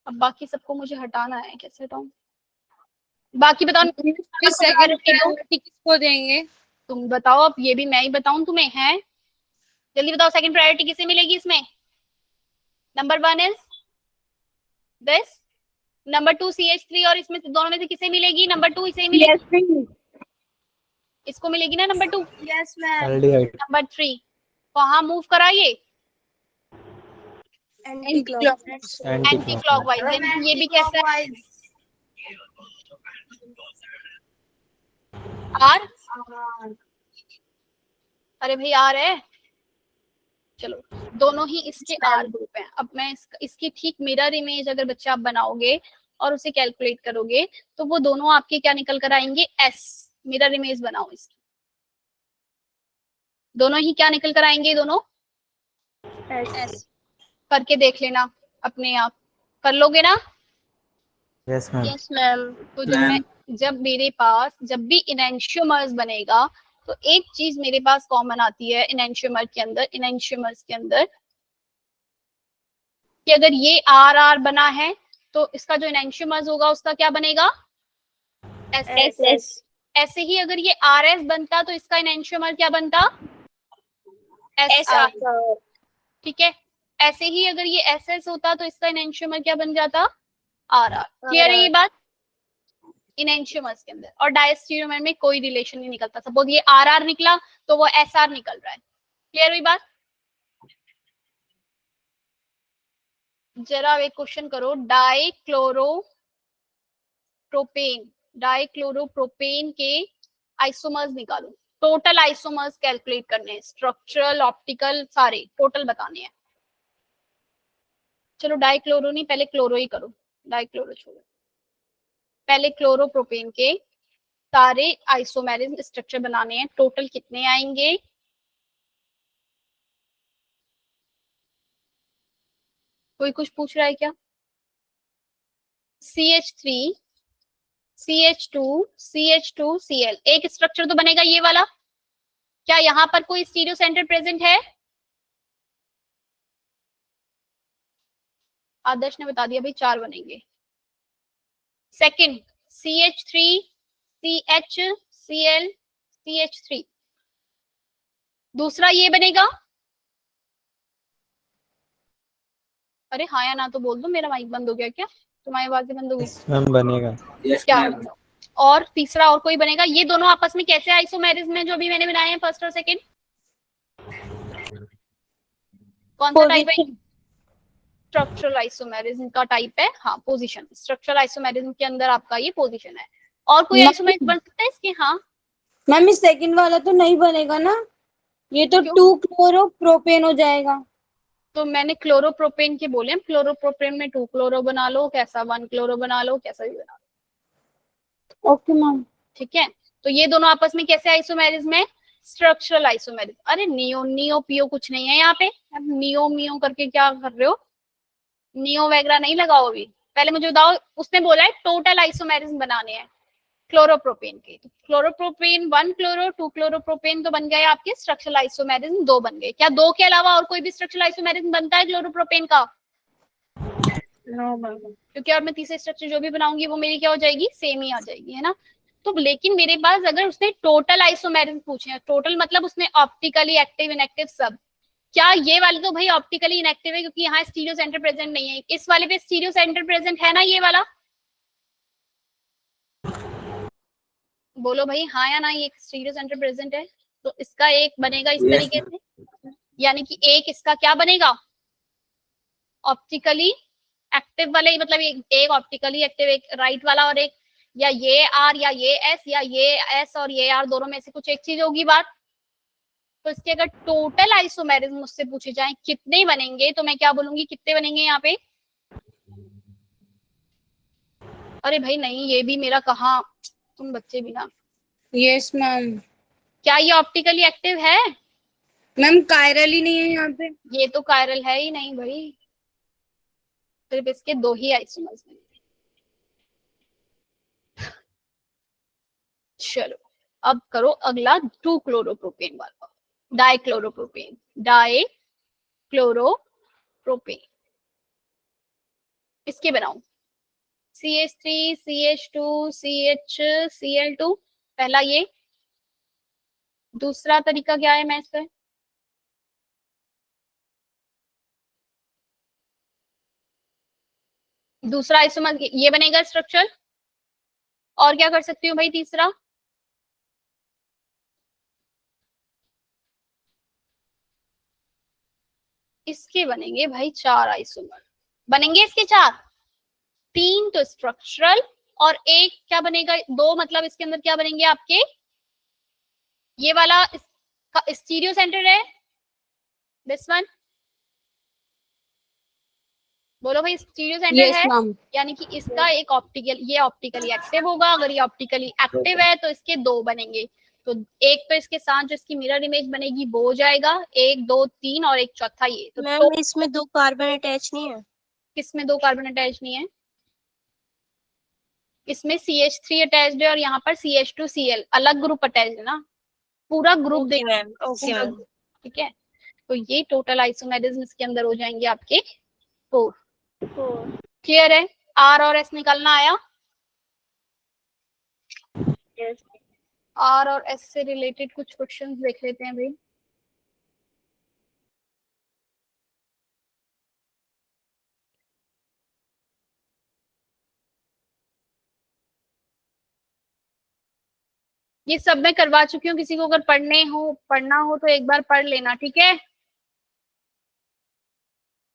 अब बाकी सबको मुझे हटाना है, कैसे हटाऊं, बाकी बताओ। सेकंड प्रायोरिटी किसको देंगे? तुम बताओ, अब ये भी मैं ही बताऊं तुम्हें, है जल्दी बताओ, सेकंड प्रायोरिटी किसे मिलेगी इसमें? Number 1 is this, number 2 CH3, और इसमें से दोनों में से किसे मिलेगी, नंबर 2 इसे मिलेगी, इसको मिलेगी ना number 2। Yes ma'am. Aldehyde. Number 3 कहाँ मूव करा ये, एंटी एंटी क्लॉकवाइज, यानी कि ये भी कैसा है, आर। अरे भाई आर है, चलो दोनों ही इसके आर ग्रुप हैं। अब मैं इसकी ठीक मिरर इमेज अगर बच्चे आप बनाओगे और उसे कैलकुलेट करोगे, तो वो दोनों आपके क्या निकल कर आएंगे, एस। मिरर इमेज बनाओ इसकी, दोनों ही क्या निकल कर आएंगे, दोनों एस। करके देख लेना अपने आप, कर लोगे ना? Yes ma'am. Yes ma'am. तो जब मेरे पास जब भी इनएंशियोमर्स बनेगा, तो एक चीज मेरे पास कॉमन आती है इनएंशियोमर्स के अंदर कि अगर ये आर आर बना है, तो इसका जो इनएंशियोमर्स होगा उसका क्या बनेगा, एस एस। ऐसे ही अगर ये आर एस बनता तो इसका इनएंशियोमर क्या बनता, एस आर। ठीक है, ऐसे ही अगर ये एस एस होता तो इसका इनएंशियोमर क्या बन जाता, आर आर। क्लियर है ये बात? इनएंशियोमर्स के अंदर और डायस्टीरियोमर में कोई रिलेशन नहीं निकलता। सपोज ये आर आर निकला तो वो एस आर निकल रहा है। क्लियर हुई बात? जरा एक क्वेश्चन करो, डाइक्लोरोप्रोपेन के आइसोमर्स निकालो, टोटल आइसोमर्स कैलकुलेट करने हैं, स्ट्रक्चरल ऑप्टिकल सारे टोटल बताने हैं। चलो डाइक्लोरो नहीं, पहले क्लोरो ही करो, डाइक्लोरो छोड़ो, पहले क्लोरोप्रोपेन के सारे आइसोमेरिज्म स्ट्रक्चर बनाने हैं, टोटल कितने आएंगे? कोई कुछ पूछ रहा है क्या? CH3 CH2Cl, एक स्ट्रक्चर तो बनेगा ये वाला। क्या यहाँ पर कोई स्टीरियो सेंटर प्रेजेंट है? आदर्श ने बता दिया भाई 4 बनेंगे। सेकंड CH3CHCl CH3, दूसरा ये बनेगा। अरे हाँ या ना तो बोल दो, मेरा माइक बंद हो गया क्या? तुम्हारी आवाज बंद हो गई मैम बनेगा। क्या? और तीसरा और कोई बनेगा? ये दोनों आपस में कैसे आइसोमेरिज्म में जो अभी मैंने बनाए हैं फर्स्ट और सेकंड, कौन सा टाइप है? स्ट्रक्चरल आइसोमेरिज्म का टाइप है, हाँ पोजीशन। स्ट्रक्चरल आइसोमेरिज्म के अंदर आपका ये पोजीशन है। और कोई आइसोमेरिज्म बन सकता है इसके? हाँ मैम इस सेकंड वाला तो नहीं बनेगा ना, ये तो क्यों? 2 क्लोरो प्रोपेन हो जाएगा। तो मैंने क्लोरोप्रोपेन के बोले, क्लोरोप्रोपेन में 2 क्लोरो बना लो, कैसा 1 क्लोरो बना लो, कैसा भी बना लो। Okay ma'am. ठीक है, तो ये दोनों आपस में कैसे आइसोमेरिज्म है? Structural isomerism. अरे नियो नियो पियो कुछ नहीं है यहाँ पे, अब नियो मियो करके क्या कर रहे हो? नियो वगैरह नहीं लगाओ अभी, पहले मुझे बताओ। उसने बोला है टोटल आइसोमेरिज्म बनाने हैं क्लोरोप्रोपेन के। तो क्लोरोप्रोपेन 1 क्लोरो 2 क्लोरोप्रोपेन तो बन गए आपके स्ट्रक्चरल आइसोमेरिज्म, 2 बन गए। क्या 2 के अलावा और कोई भी स्ट्रक्चरल आइसोमेरिज्म बनता है क्लोरोप्रोपेन का? क्योंकि और मैं तीसरे स्ट्रक्चर जो भी बनाऊंगी वो मेरी क्या हो जाएगी? सेम ही आ जाएगी, है ना। तो लेकिन मेरे पास अगर उसने टोटल आइसोमेरिज्म पूछे हैं, टोटल मतलब उसने ऑप्टिकली एक्टिव इनएक्टिव सब, क्या ये वाले तो भाई ऑप्टिकली इनएक्टिव है क्योंकि यहाँ स्टीरियो सेंटर प्रेजेंट नहीं है। इस वाले पे स्टीरियो सेंटर प्रेजेंट है ना ये वाला? बोलो भाई हाँ या ना, ये स्टीरियो सेंटर प्रेजेंट है। तो इसका एक बनेगा इस तरीके से, यानी कि एक इसका क्या बनेगा? ऑप्टिकली एक्टिव वाले, मतलब एक ऑप्टिकली एक्टिव, एक राइट वाला और एक, या ये आर या ये एस, या ये एस और ये आर, दोनों में से कुछ एक चीज होगी बात। तो इसके अगर टोटल आइसोमेरिज्म मुझसे पूछे जाए कितने बनेंगे, तो मैं क्या बोलूंगी कितने बनेंगे यहाँ पे? अरे भाई नहीं, ये भी मेरा कहाँ, तुम बच्चे भी ना। Yes ma'am. क्या ये ऑप्टिकली एक्टिव है? मैम कायरल ही नहीं है यहाँ पे। ये तो कायरल है ही नहीं भाई, सिर्फ इसके 2 ही आइसोमर्स हैं। चलो अब करो अगला 2 क्लोरोप्रोपेन वाला, डाइक्लोरोप्रोपेन। डाइक्लोरोप्रोपेन इसके बनाऊं CH3 CH2 CHCl2, पहला ये। दूसरा तरीका क्या है मैं इसका? दूसरा आइसोमर ये बनेगा स्ट्रक्चर। और क्या कर सकती हूँ भाई तीसरा? इसके बनेंगे भाई 4 आइसोमर, बनेंगे इसके 4। 3 तो स्ट्रक्चरल और एक क्या बनेगा? 2, मतलब इसके अंदर क्या बनेंगे आपके? ये वाला स्टीरियो सेंटर है, दिस वन। बोलो भाई स्टीरियो सेंटर यस है, मैम। यानी कि इसका एक ऑप्टिकल, ये ऑप्टिकली एक्टिव होगा। अगर ये ऑप्टिकली एक्टिव है तो इसके 2 बनेंगे। तो एक तो इसके साथ जो इसकी मिरर इमेज बनेगी वो हो जाएगा 1 2 3, और एक चौथा ये। तो मैम इसमें 2 कार्बन अटैच नहीं है? किसमें 2 कार्बन अटैच नहीं है? इसमें CH3 अटैच्ड है और यहाँ पर CH2Cl अलग ग्रुप अटैच्ड है ना, पूरा group okay ma'am, okay ma'am. ठीक है। तो ये टोटल आइसोमेरिज्म इसके अंदर हो जाएंगे आपके 4। क्लियर है? R और S निकालना आया? यस। R और S से रिलेटेड कुछ क्वेश्चंस देख लेते हैं भाई। ये सब मैं करवा चुकी हूँ, किसी को अगर पढ़ना हो तो एक बार पढ़ लेना, ठीक है।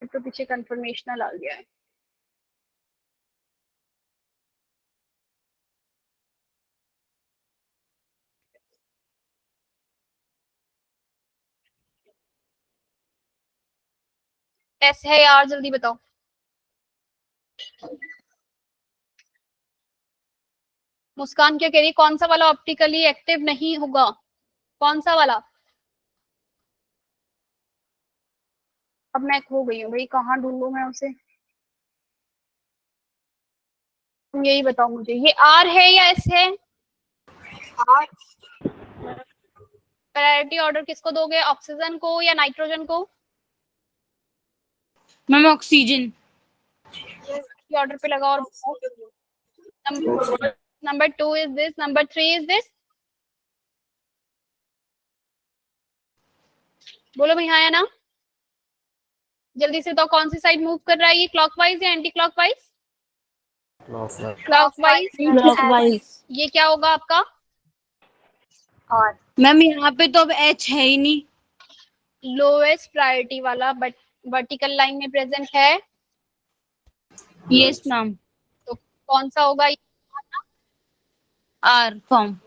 तो पीछे कंफर्मेशनल आ गया है। S है यार, जल्दी बताओ। मुस्कान क्या कह रही है? कौन सा वाला ऑप्टिकली एक्टिव नहीं होगा? कौन सा वाला? अब मैं खो गई हूँ भाई, कहाँ ढूंढूं मैं उसे? यही बताओ मुझे, ये आर है या एस है? आर। प्रायोरिटी ऑर्डर किसको दोगे, ऑक्सीजन को या नाइट्रोजन को? Ma'am oxygen. ऑर्डर पे लगाओ और बताओ। Number 2 is this, number 3 is this. बोलो भैया, आया ना? जल्दी से तो कौन सी साइड मूव कर रहा है ये, क्लॉकवाइज या एंटी क्लॉकवाइज? क्लॉकवाइज। Clockwise. ये क्या होगा आपका? और मैम यहाँ पे तो अब एच है ही नहीं। लोएस्ट प्रायोरिटी वाला बट वर्टिकल लाइन में प्रेजेंट है। Yes ma'am. तो कौन सा होगा ये? Are form.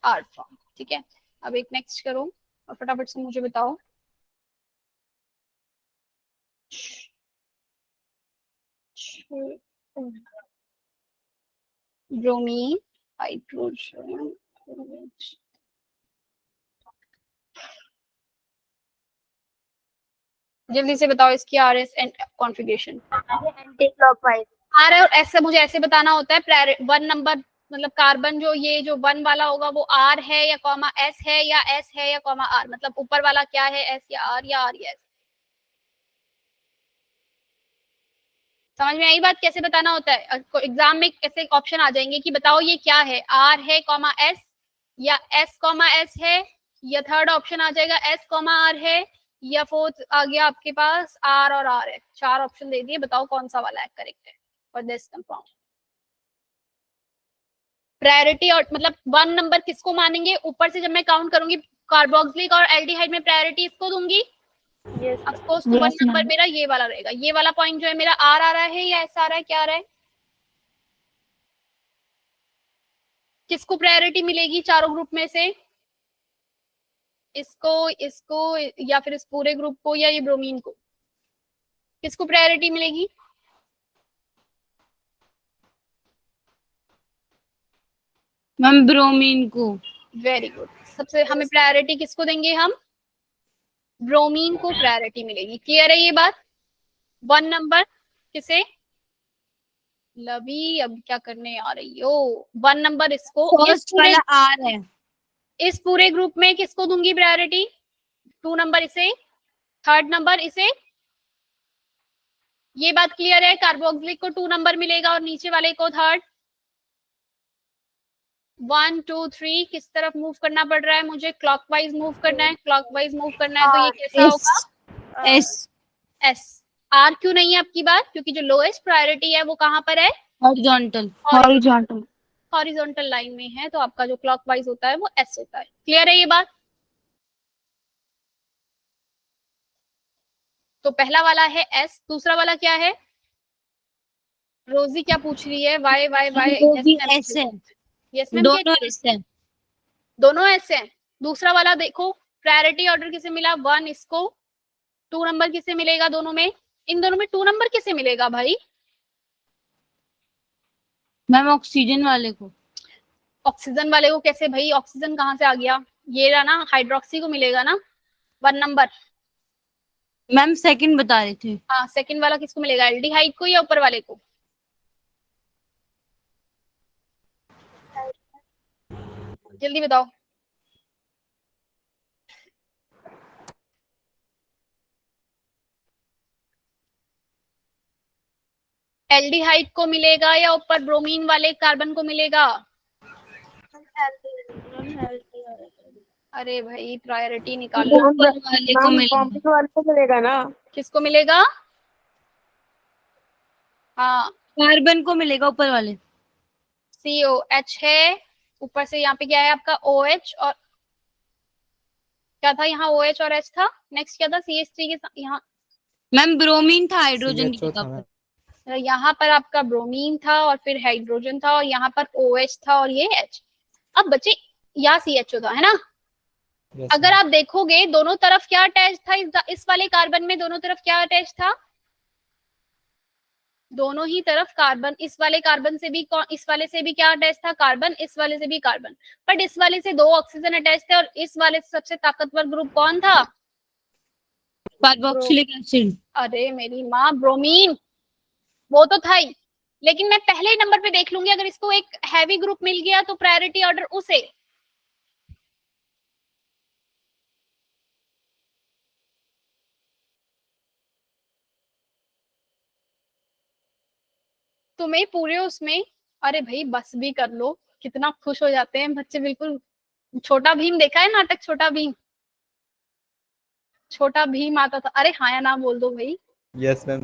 आर फॉर्म, ठीक है। अब एक नेक्स्ट करो और फटाफट से मुझे बताओ। ब्रोमीन, हाइड्रोजन, जल्दी से बताओ इसकी R S and configuration. Anti clockwise. R है और ऐसे मुझे ऐसे बताना होता है, वन नंबर मतलब कार्बन जो ये जो वन वाला होगा वो आर है या कॉमा एस है, या एस है या कॉमा आर, मतलब ऊपर वाला क्या है, एस या आर या आर या एस। समझ में आई बात, कैसे बताना होता है? एग्जाम में ऐसे ऑप्शन आ जाएंगे कि बताओ ये क्या है, आर है कॉमा एस, या एस कॉमा एस है, या थर्ड ऑप्शन आ जाएगा एस कॉमा आर है, या फोर्थ आ गया आपके पास आर और आर है। 4 ऑप्शन दे दिए, बताओ कौन सा वाला है करेक्ट है फॉर दिस कंपाउंड। प्रायोरिटी और मतलब 1 नंबर किसको मानेंगे, ऊपर से जब मैं काउंट करूंगी कार्बोक्सिलिक और एल्डिहाइड में प्रायोरिटी इसको दूंगी। ऑफ कोर्स तो 1 नंबर मेरा ये वाला रहेगा। ये वाला पॉइंट जो है मेरा आर आ रहा है या एस आ रहा है, क्या आ रहा है? किसको प्रायोरिटी मिलेगी चारों ग्रुप में से? इसको, इसको, या फिर इस पूरे ग्रुप को, या ये ब्रोमीन को? किसको प्रायोरिटी मिलेगी? मैम ब्रोमीन को। Very good. सबसे हमें प्रायोरिटी किसको देंगे हम? ब्रोमीन को प्रायोरिटी मिलेगी। क्लियर है ये बात? 1 नंबर किसे? लवी, अब क्या करने आ रही हो? 1 नंबर इसको, फर्स्ट वाला आर है। इस पूरे ग्रुप में किसको दूंगी प्रायोरिटी? 2 नंबर इसे, थर्ड नंबर इसे। ये बात क्लियर है? कार्बोक्सिलिक को 2 नंबर मिलेगा और नीचे वाले को थर्ड। 1 2 3 किस तरफ मूव करना पड़ रहा है मुझे? क्लॉकवाइज मूव करना है, क्लॉकवाइज मूव करना है। तो ये कैसा होगा? एस। एस। आर क्यों नहीं है आपकी बात? क्योंकि जो लोएस्ट प्रायोरिटी है वो कहां पर है? हॉरिजॉन्टल। Horizontal. हॉरिजॉन्टल लाइन में है, तो आपका जो क्लॉकवाइज होता है वो एस होता है। क्लियर है ये बात? तो पहला वाला है एस, दूसरा वाला क्या है? रोजी क्या पूछ रही है? Why why why. वो भी एस है। Yes ma'am. दोनों एस है। दोनों एस है। दूसरा वाला देखो, प्रायोरिटी ऑर्डर किसे मिला? 1 इसको, 2 नंबर किसे मिलेगा दोनों में? इन दोनों में 2 नंबर किसे मिलेगा भाई? मैम ऑक्सीजन वाले को। ऑक्सीजन वाले को कैसे भाई? ऑक्सीजन कहाँ से आ गया? ये रहा ना, हाइड्रोक्सी को मिलेगा ना 1 नंबर। मैम सेकंड बता रहे थे। हाँ, सेकंड वाला किसको मिलेगा? एल्डिहाइड को या ऊपर वाले को? जल्दी बताओ। एल्डिहाइड को मिलेगा या ऊपर ब्रोमीन वाले कार्बन को मिलेगा? अरे भाई प्रायोरिटी निकालो। वाले को मिलेगा। वाले को मिलेगा ना। किसको मिलेगा? हाँ, कार्बन को मिलेगा ऊपर वाले। COH है, ऊपर से यहाँ पे क्या है आपका OH, और क्या था यहाँ? OH और H था। नेक्स्ट क्या था? CH3 के यहाँ। मैम ब्रोमीन था हाइड्रोजन की जगह पर। यहाँ पर आपका ब्रोमीन था और फिर हाइड्रोजन था, और यहाँ पर OH था और ये H। अब बच्चे यहाँ CHO था, है ना? अगर आप देखोगे दोनों तरफ क्या अटैच था? इस वाले कार्बन में दोनों तरफ क्या अटैच था? दोनों ही तरफ कार्बन। इस वाले कार्बन से भी, इस वाले से भी क्या अटैच था? कार्बन। इस वाले से भी कार्बन। बट इस वाले से 2 ऑक्सीजन अटैच थे, और इस वाले से सबसे ताकतवर ग्रुप कौन था? Carboxylic acid. अरे मेरी माँ, ब्रोमीन। वो तो था ही, लेकिन मैं पहले नंबर पे देख लूंगी, अगर इसको एक हैवी ग्रुप मिल गया तो प्रायोरिटी ऑर्डर उसे। तुम्हें पूरे उसमें, अरे भाई बस भी कर लो, कितना खुश हो जाते हैं बच्चे बिल्कुल। छोटा भीम देखा है नाटक, छोटा भीम? छोटा भीम आता था, अरे हाँ या ना बोल दो भाई। यस मैम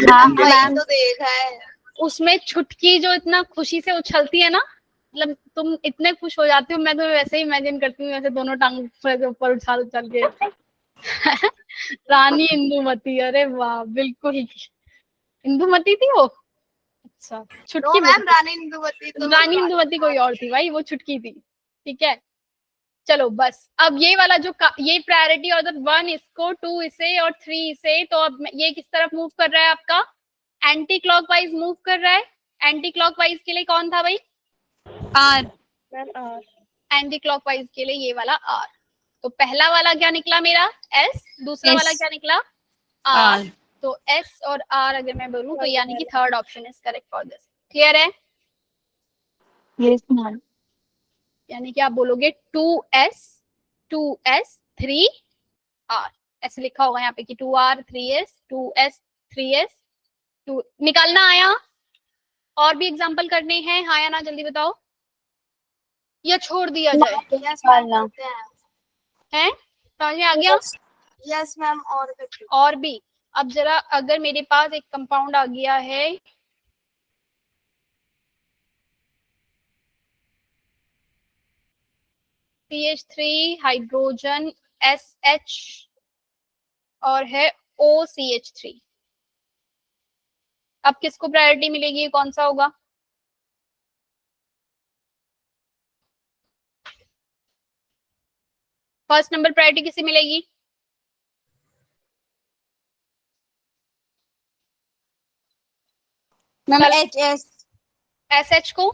हाँ मैम। तो देखा है। उसमें छुटकी जो इतना खुशी से उछलती है ना, मतलब तुम इतने खुश हो जाते हो, मैं तो वैसे ही इमेजिन करती हूँ, वैसे दोनों टांग ऊपर उछाल उछल के। रानी इंदुमती, अरे वाह बिल्कुल। इंदुमती थी वो? अच्छा, छुटकी मैम रानी इंदुमती तो रानी इंदुमती कोई और थी भाई, वो छुटकी थी। ठीक है, चलो बस। अब ये वाला जो ये प्रायोरिटी ऑर्डर 1 इसको, 2 इसे और 3 इसे, तो अब ये किस तरफ मूव कर रहा है आपका? एंटी क्लॉकवाइज मूव कर रहा है। एंटी क्लॉकवाइज के लिए कौन था भाई? आर। एंटी क्लॉकवाइज के लिए ये वाला आर। तो पहला वाला क्या निकला मेरा? एस। दूसरा वाला क्या निकला? आर। तो एस और आर अगर मैं बोलूं तो यानी कि third option is correct for this. Clear है? Yes ma'am. यानी कि आप बोलोगे 2s 3r, ऐसे लिखा होगा यहाँ पे कि 2r 3s 2s 3s 2। निकालना आया? और भी एग्जांपल करने हैं, हाँ या ना जल्दी बताओ, या छोड़ दिया जाए? है समझ में आ गया? Yes ma'am. और भी। अब जरा, अगर मेरे पास एक कंपाउंड आ गया है, CH3 हाइड्रोजन SH और है OCH3, अब किसको प्रायोरिटी मिलेगी? कौन सा होगा? फर्स्ट नंबर प्रायोरिटी किसे मिलेगी? मैम SH को।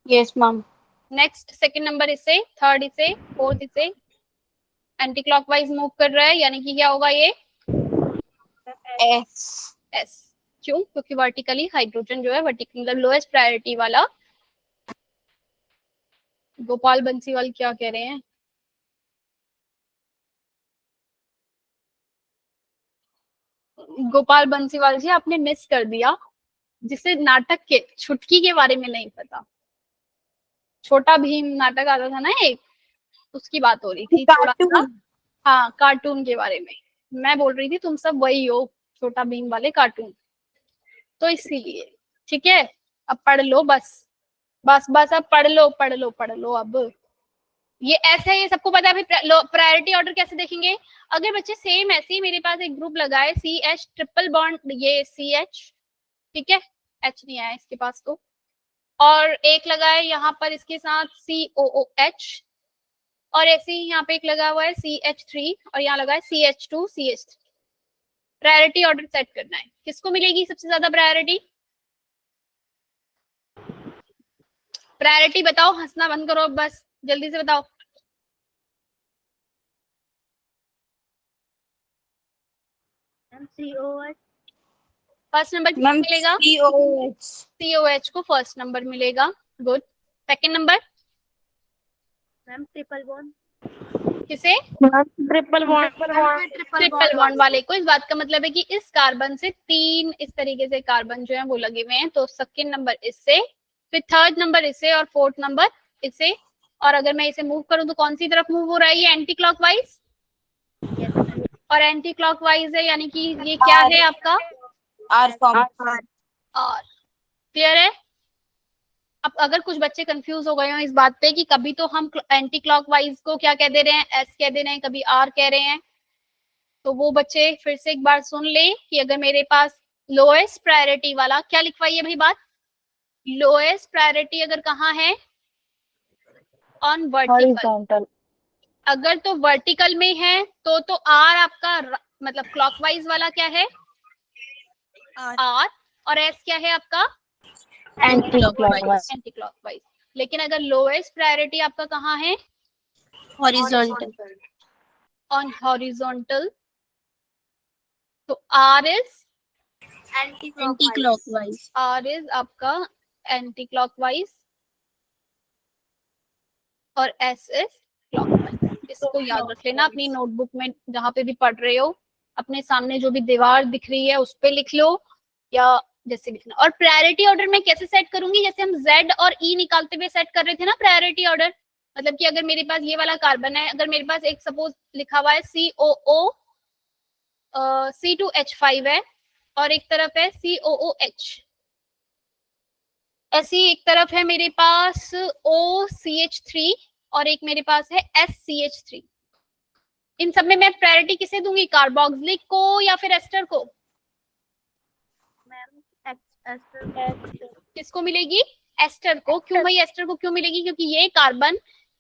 Yes ma'am. Next second number इसे, थर्ड इसे, फोर्थ इसे। एंटी क्लॉकवाइज मूव कर रहा है, यानी कि क्या होगा ये? एस। क्यों? क्योंकि वर्टिकली हाइड्रोजन जो है, वर्टिकल मतलब लोएस्ट प्रायोरिटी वाला। गोपाल बंसीवाल क्या कह रहे हैं? गोपाल बंसीवाल जी आपने मिस कर दिया, जिसे नाटक के छुटकी के बारे में नहीं पता। छोटा भीम नाटक आता था ना एक, उसकी बात हो रही थी थोड़ा सा। हाँ, कार्टून के बारे में मैं बोल रही थी, तुम सब वही हो, छोटा भीम वाले कार्टून, तो इसीलिए। ठीक है, अब पढ़ लो बस, बस बस अब पढ़ लो पढ़ लो पढ़ लो। अब ये ऐसे है, ये सबको पता है। प्रायोरिटी ऑर्डर कैसे देखेंगे? अगर बच्चे सेम ऐसे ही, मेरे पास एक ग्रुप लगा है CH ट्रिपल बॉन्ड, ये CH, ठीक है, H नहीं आया इसके पास तो, और एक लगा है यहाँ पर इसके साथ COOH, और ऐसे ही यहाँ पे एक लगा हुआ है CH3, और यहाँ लगा है CH2 CH3। Priority order set करना है, किसको मिलेगी सबसे ज्यादा प्रायोरिटी? प्रायोरिटी बताओ, हंसना बंद करो बस, जल्दी से बताओ। फर्स्ट नंबर किसको मिलेगा? COH को फर्स्ट नंबर मिलेगा। Good. Second number? Ma'am triple bond. किसे? Triple bond. ट्रिपल बॉन्ड वाले को। इस बात का मतलब है कि इस कार्बन से 3 इस तरीके से कार्बन जो है वो लगे हुए हैं, तो सेकंड नंबर इससे, फिर थर्ड नंबर इससे, और फोर्थ नंबर इससे। और अगर मैं इसे मूव करूं तो कौन सी तरफ मूव हो रहा है? ये एंटी क्लॉकवाइज, और एंटी क्लॉकवाइज है, यानी कि ये क्या है आपका? Are form. और क्लियर है? अब अगर कुछ बच्चे कंफ्यूज हो गए हो इस बात पे कि कभी तो हम एंटी क्लॉकवाइज को क्या कह दे रहे हैं? एस कह दे रहे हैं, कभी आर कह रहे हैं, तो वो बच्चे फिर से एक बार सुन ले कि अगर मेरे पास लोएस्ट प्रायोरिटी वाला, क्या लिखवाइए भाई बात, लोएस्ट प्रायोरिटी अगर कहाँ है? On vertical. अगर तो वर्टिकल में है तो आर आपका मतलब क्लॉकवाइज वाला क्या है? आर। और एस क्या है आपका? Anti clockwise. Anti clockwise. लेकिन अगर लोएस्ट प्रायोरिटी आपका कहाँ है? हॉरिजॉन्टल। ऑन हॉरिजॉन्टल, तो R is anti clockwise. R is आपका एंटी क्लॉकवाइज और S इज क्लॉकवाइज। इसको याद रख लेना अपनी नोटबुक में, जहां पे भी पढ़ रहे हो अपने सामने जो भी दीवार दिख रही है उस पे लिख लो या जैसे लिखना। और प्रायोरिटी ऑर्डर में कैसे सेट करूंगी, जैसे हम Z और E निकालते हुए सेट कर रहे थे ना प्रायोरिटी ऑर्डर। मतलब कि अगर मेरे पास ये वाला कार्बन है, अगर मेरे पास एक सपोज लिखा हुआ है COO C2H5 है और एक तरफ है COOH, ऐसी एक तरफ है मेरे पास OCH3 और एक मेरे पास है SCH3। इन सब में मैं प्रायोरिटी किसे दूंगी, कार्बोक्सिलिक को या फिर एस्टर को? मैम एस्टर किसको मिलेगी? एस्टर को। क्यों भाई एस्टर को क्यों मिलेगी? क्योंकि ये कार्बन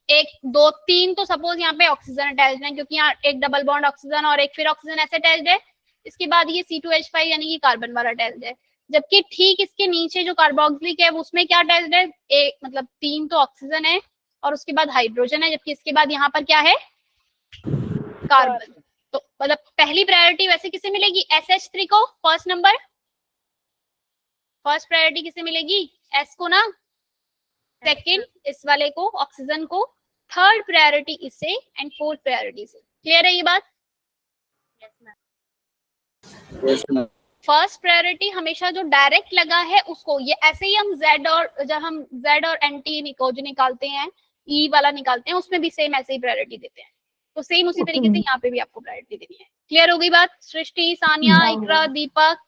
1 2 3 तो सपोज यहाँ पे ऑक्सीजन अटैच्ड है, क्योंकि यहाँ एक डबल बॉन्ड ऑक्सीजन और एक फिर ऑक्सीजन ऐसे अटैच्ड है। इसके बाद ये C2H5 यानी कि कार्बन वाला अटैच्ड है, जबकि ठीक इसके नीचे जो कार्बोक्सिलिक है उसमें क्या अटैच्ड है, एक मतलब 3 तो ऑक्सीजन है और उसके बाद हाइड्रोजन है, जबकि इसके बाद यहाँ पर क्या है, कार्बन। तो मतलब पहली प्रायोरिटी वैसे किसे मिलेगी, SH3 को फर्स्ट नंबर, फर्स्ट प्रायोरिटी किसे मिलेगी, S को ना। सेकंड इस वाले को ऑक्सीजन को, थर्ड प्रायोरिटी इसे एंड फोर्थ प्रायोरिटी इसे। क्लियर है ये बात? Yes ma'am. फर्स्ट प्रायोरिटी हमेशा जो डायरेक्ट लगा है उसको, ये ऐसे ही हम Z और जब हम Z और NT जो निकालते हैं, E वाला निकालते हैं, उसमें भी सेम ऐसे ही प्रायोरिटी देते हैं। तो सेम उसी तरीके से यहाँ पे भी आपको प्रायोरिटी देनी है। क्लियर हो गई बात? सृष्टि, सानिया, इकरा, दीपक,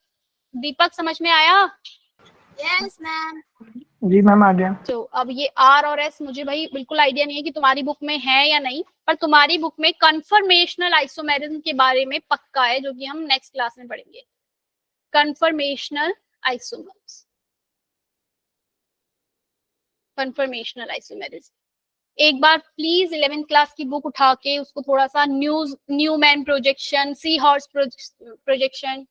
दीपक समझ में आया? Yes ma'am. जी मैम आ गया। तो अब ये R और S मुझे भाई बिल्कुल आइडिया नहीं है कि तुम्हारी बुक में है या नहीं, पर तुम्हारी बुक में कन्फर्मेशनल आइसोमेरिज्म के बारे में पक्का है, जो कि हम नेक्स्ट क्लास में पढ़ेंगे। Conformational isomers, conformational isomerism. एक बार प्लीज 11th क्लास की बुक उठा के उसको थोड़ा सा Newman projection, sea horse projection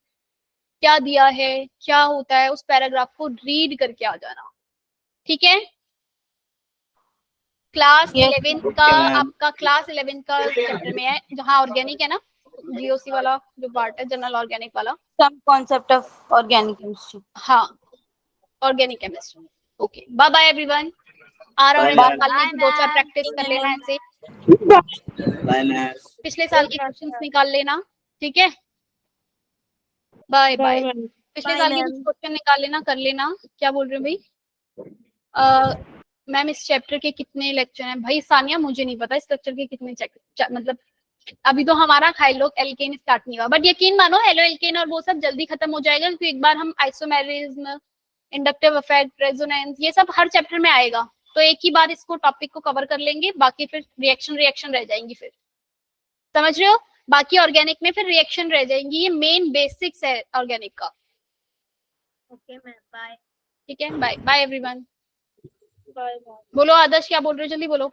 क्या दिया है, क्या होता है, उस पैराग्राफ को रीड करके आ जाना, ठीक है? क्लास 11th का आपका क्लास 11th का चैप्टर में है, जहाँ ऑर्गेनिक है ना, GOC वाला जो पार्ट है, जनरल ऑर्गेनिक वाला। Some concept of organic chemistry. हाँ, organic chemistry. Okay, bye bye everyone. R और S Bye, निकालने की 2-4 प्रैक्टिस कर लेना ऐसे, बाय मैम। पिछले साल के क्वेश्चंस निकाल लेना, ठीक है? Bye bye. पिछले साल के कुछ क्वेश्चन निकाल लेना, कर लेना। क्या बोल रहे हो भाई? मैम इस चैप्टर के कितने लेक्चर हैं? भाई सानिया मुझे नहीं पता इस लेक्चर के कितने मतलब अभी तो हमारा हाइलोक एल्केन स्टार्ट नहीं हुआ, बट यकीन मानो हेलो एल्केन और वो सब जल्दी खत्म हो जाएगा, क्योंकि एक बार हम आइसोमेरिज्म, इंडक्टिव इफेक्ट, रेजोनेंस, ये सब हर चैप्टर में आएगा, तो एक ही बार इसको टॉपिक को कवर कर लेंगे, बाकी फिर रिएक्शन रह जाएंगी। फिर समझ रहे हो? बाकी ऑर्गेनिक में फिर रिएक्शन रह जाएंगी, ये मेन बेसिक्स है ऑर्गेनिक का। Okay ma'am, bye. ठीक है, बाय बाय एवरीवन। बोलो आदर्श, क्या बोल रहे हो? जल्दी बोलो।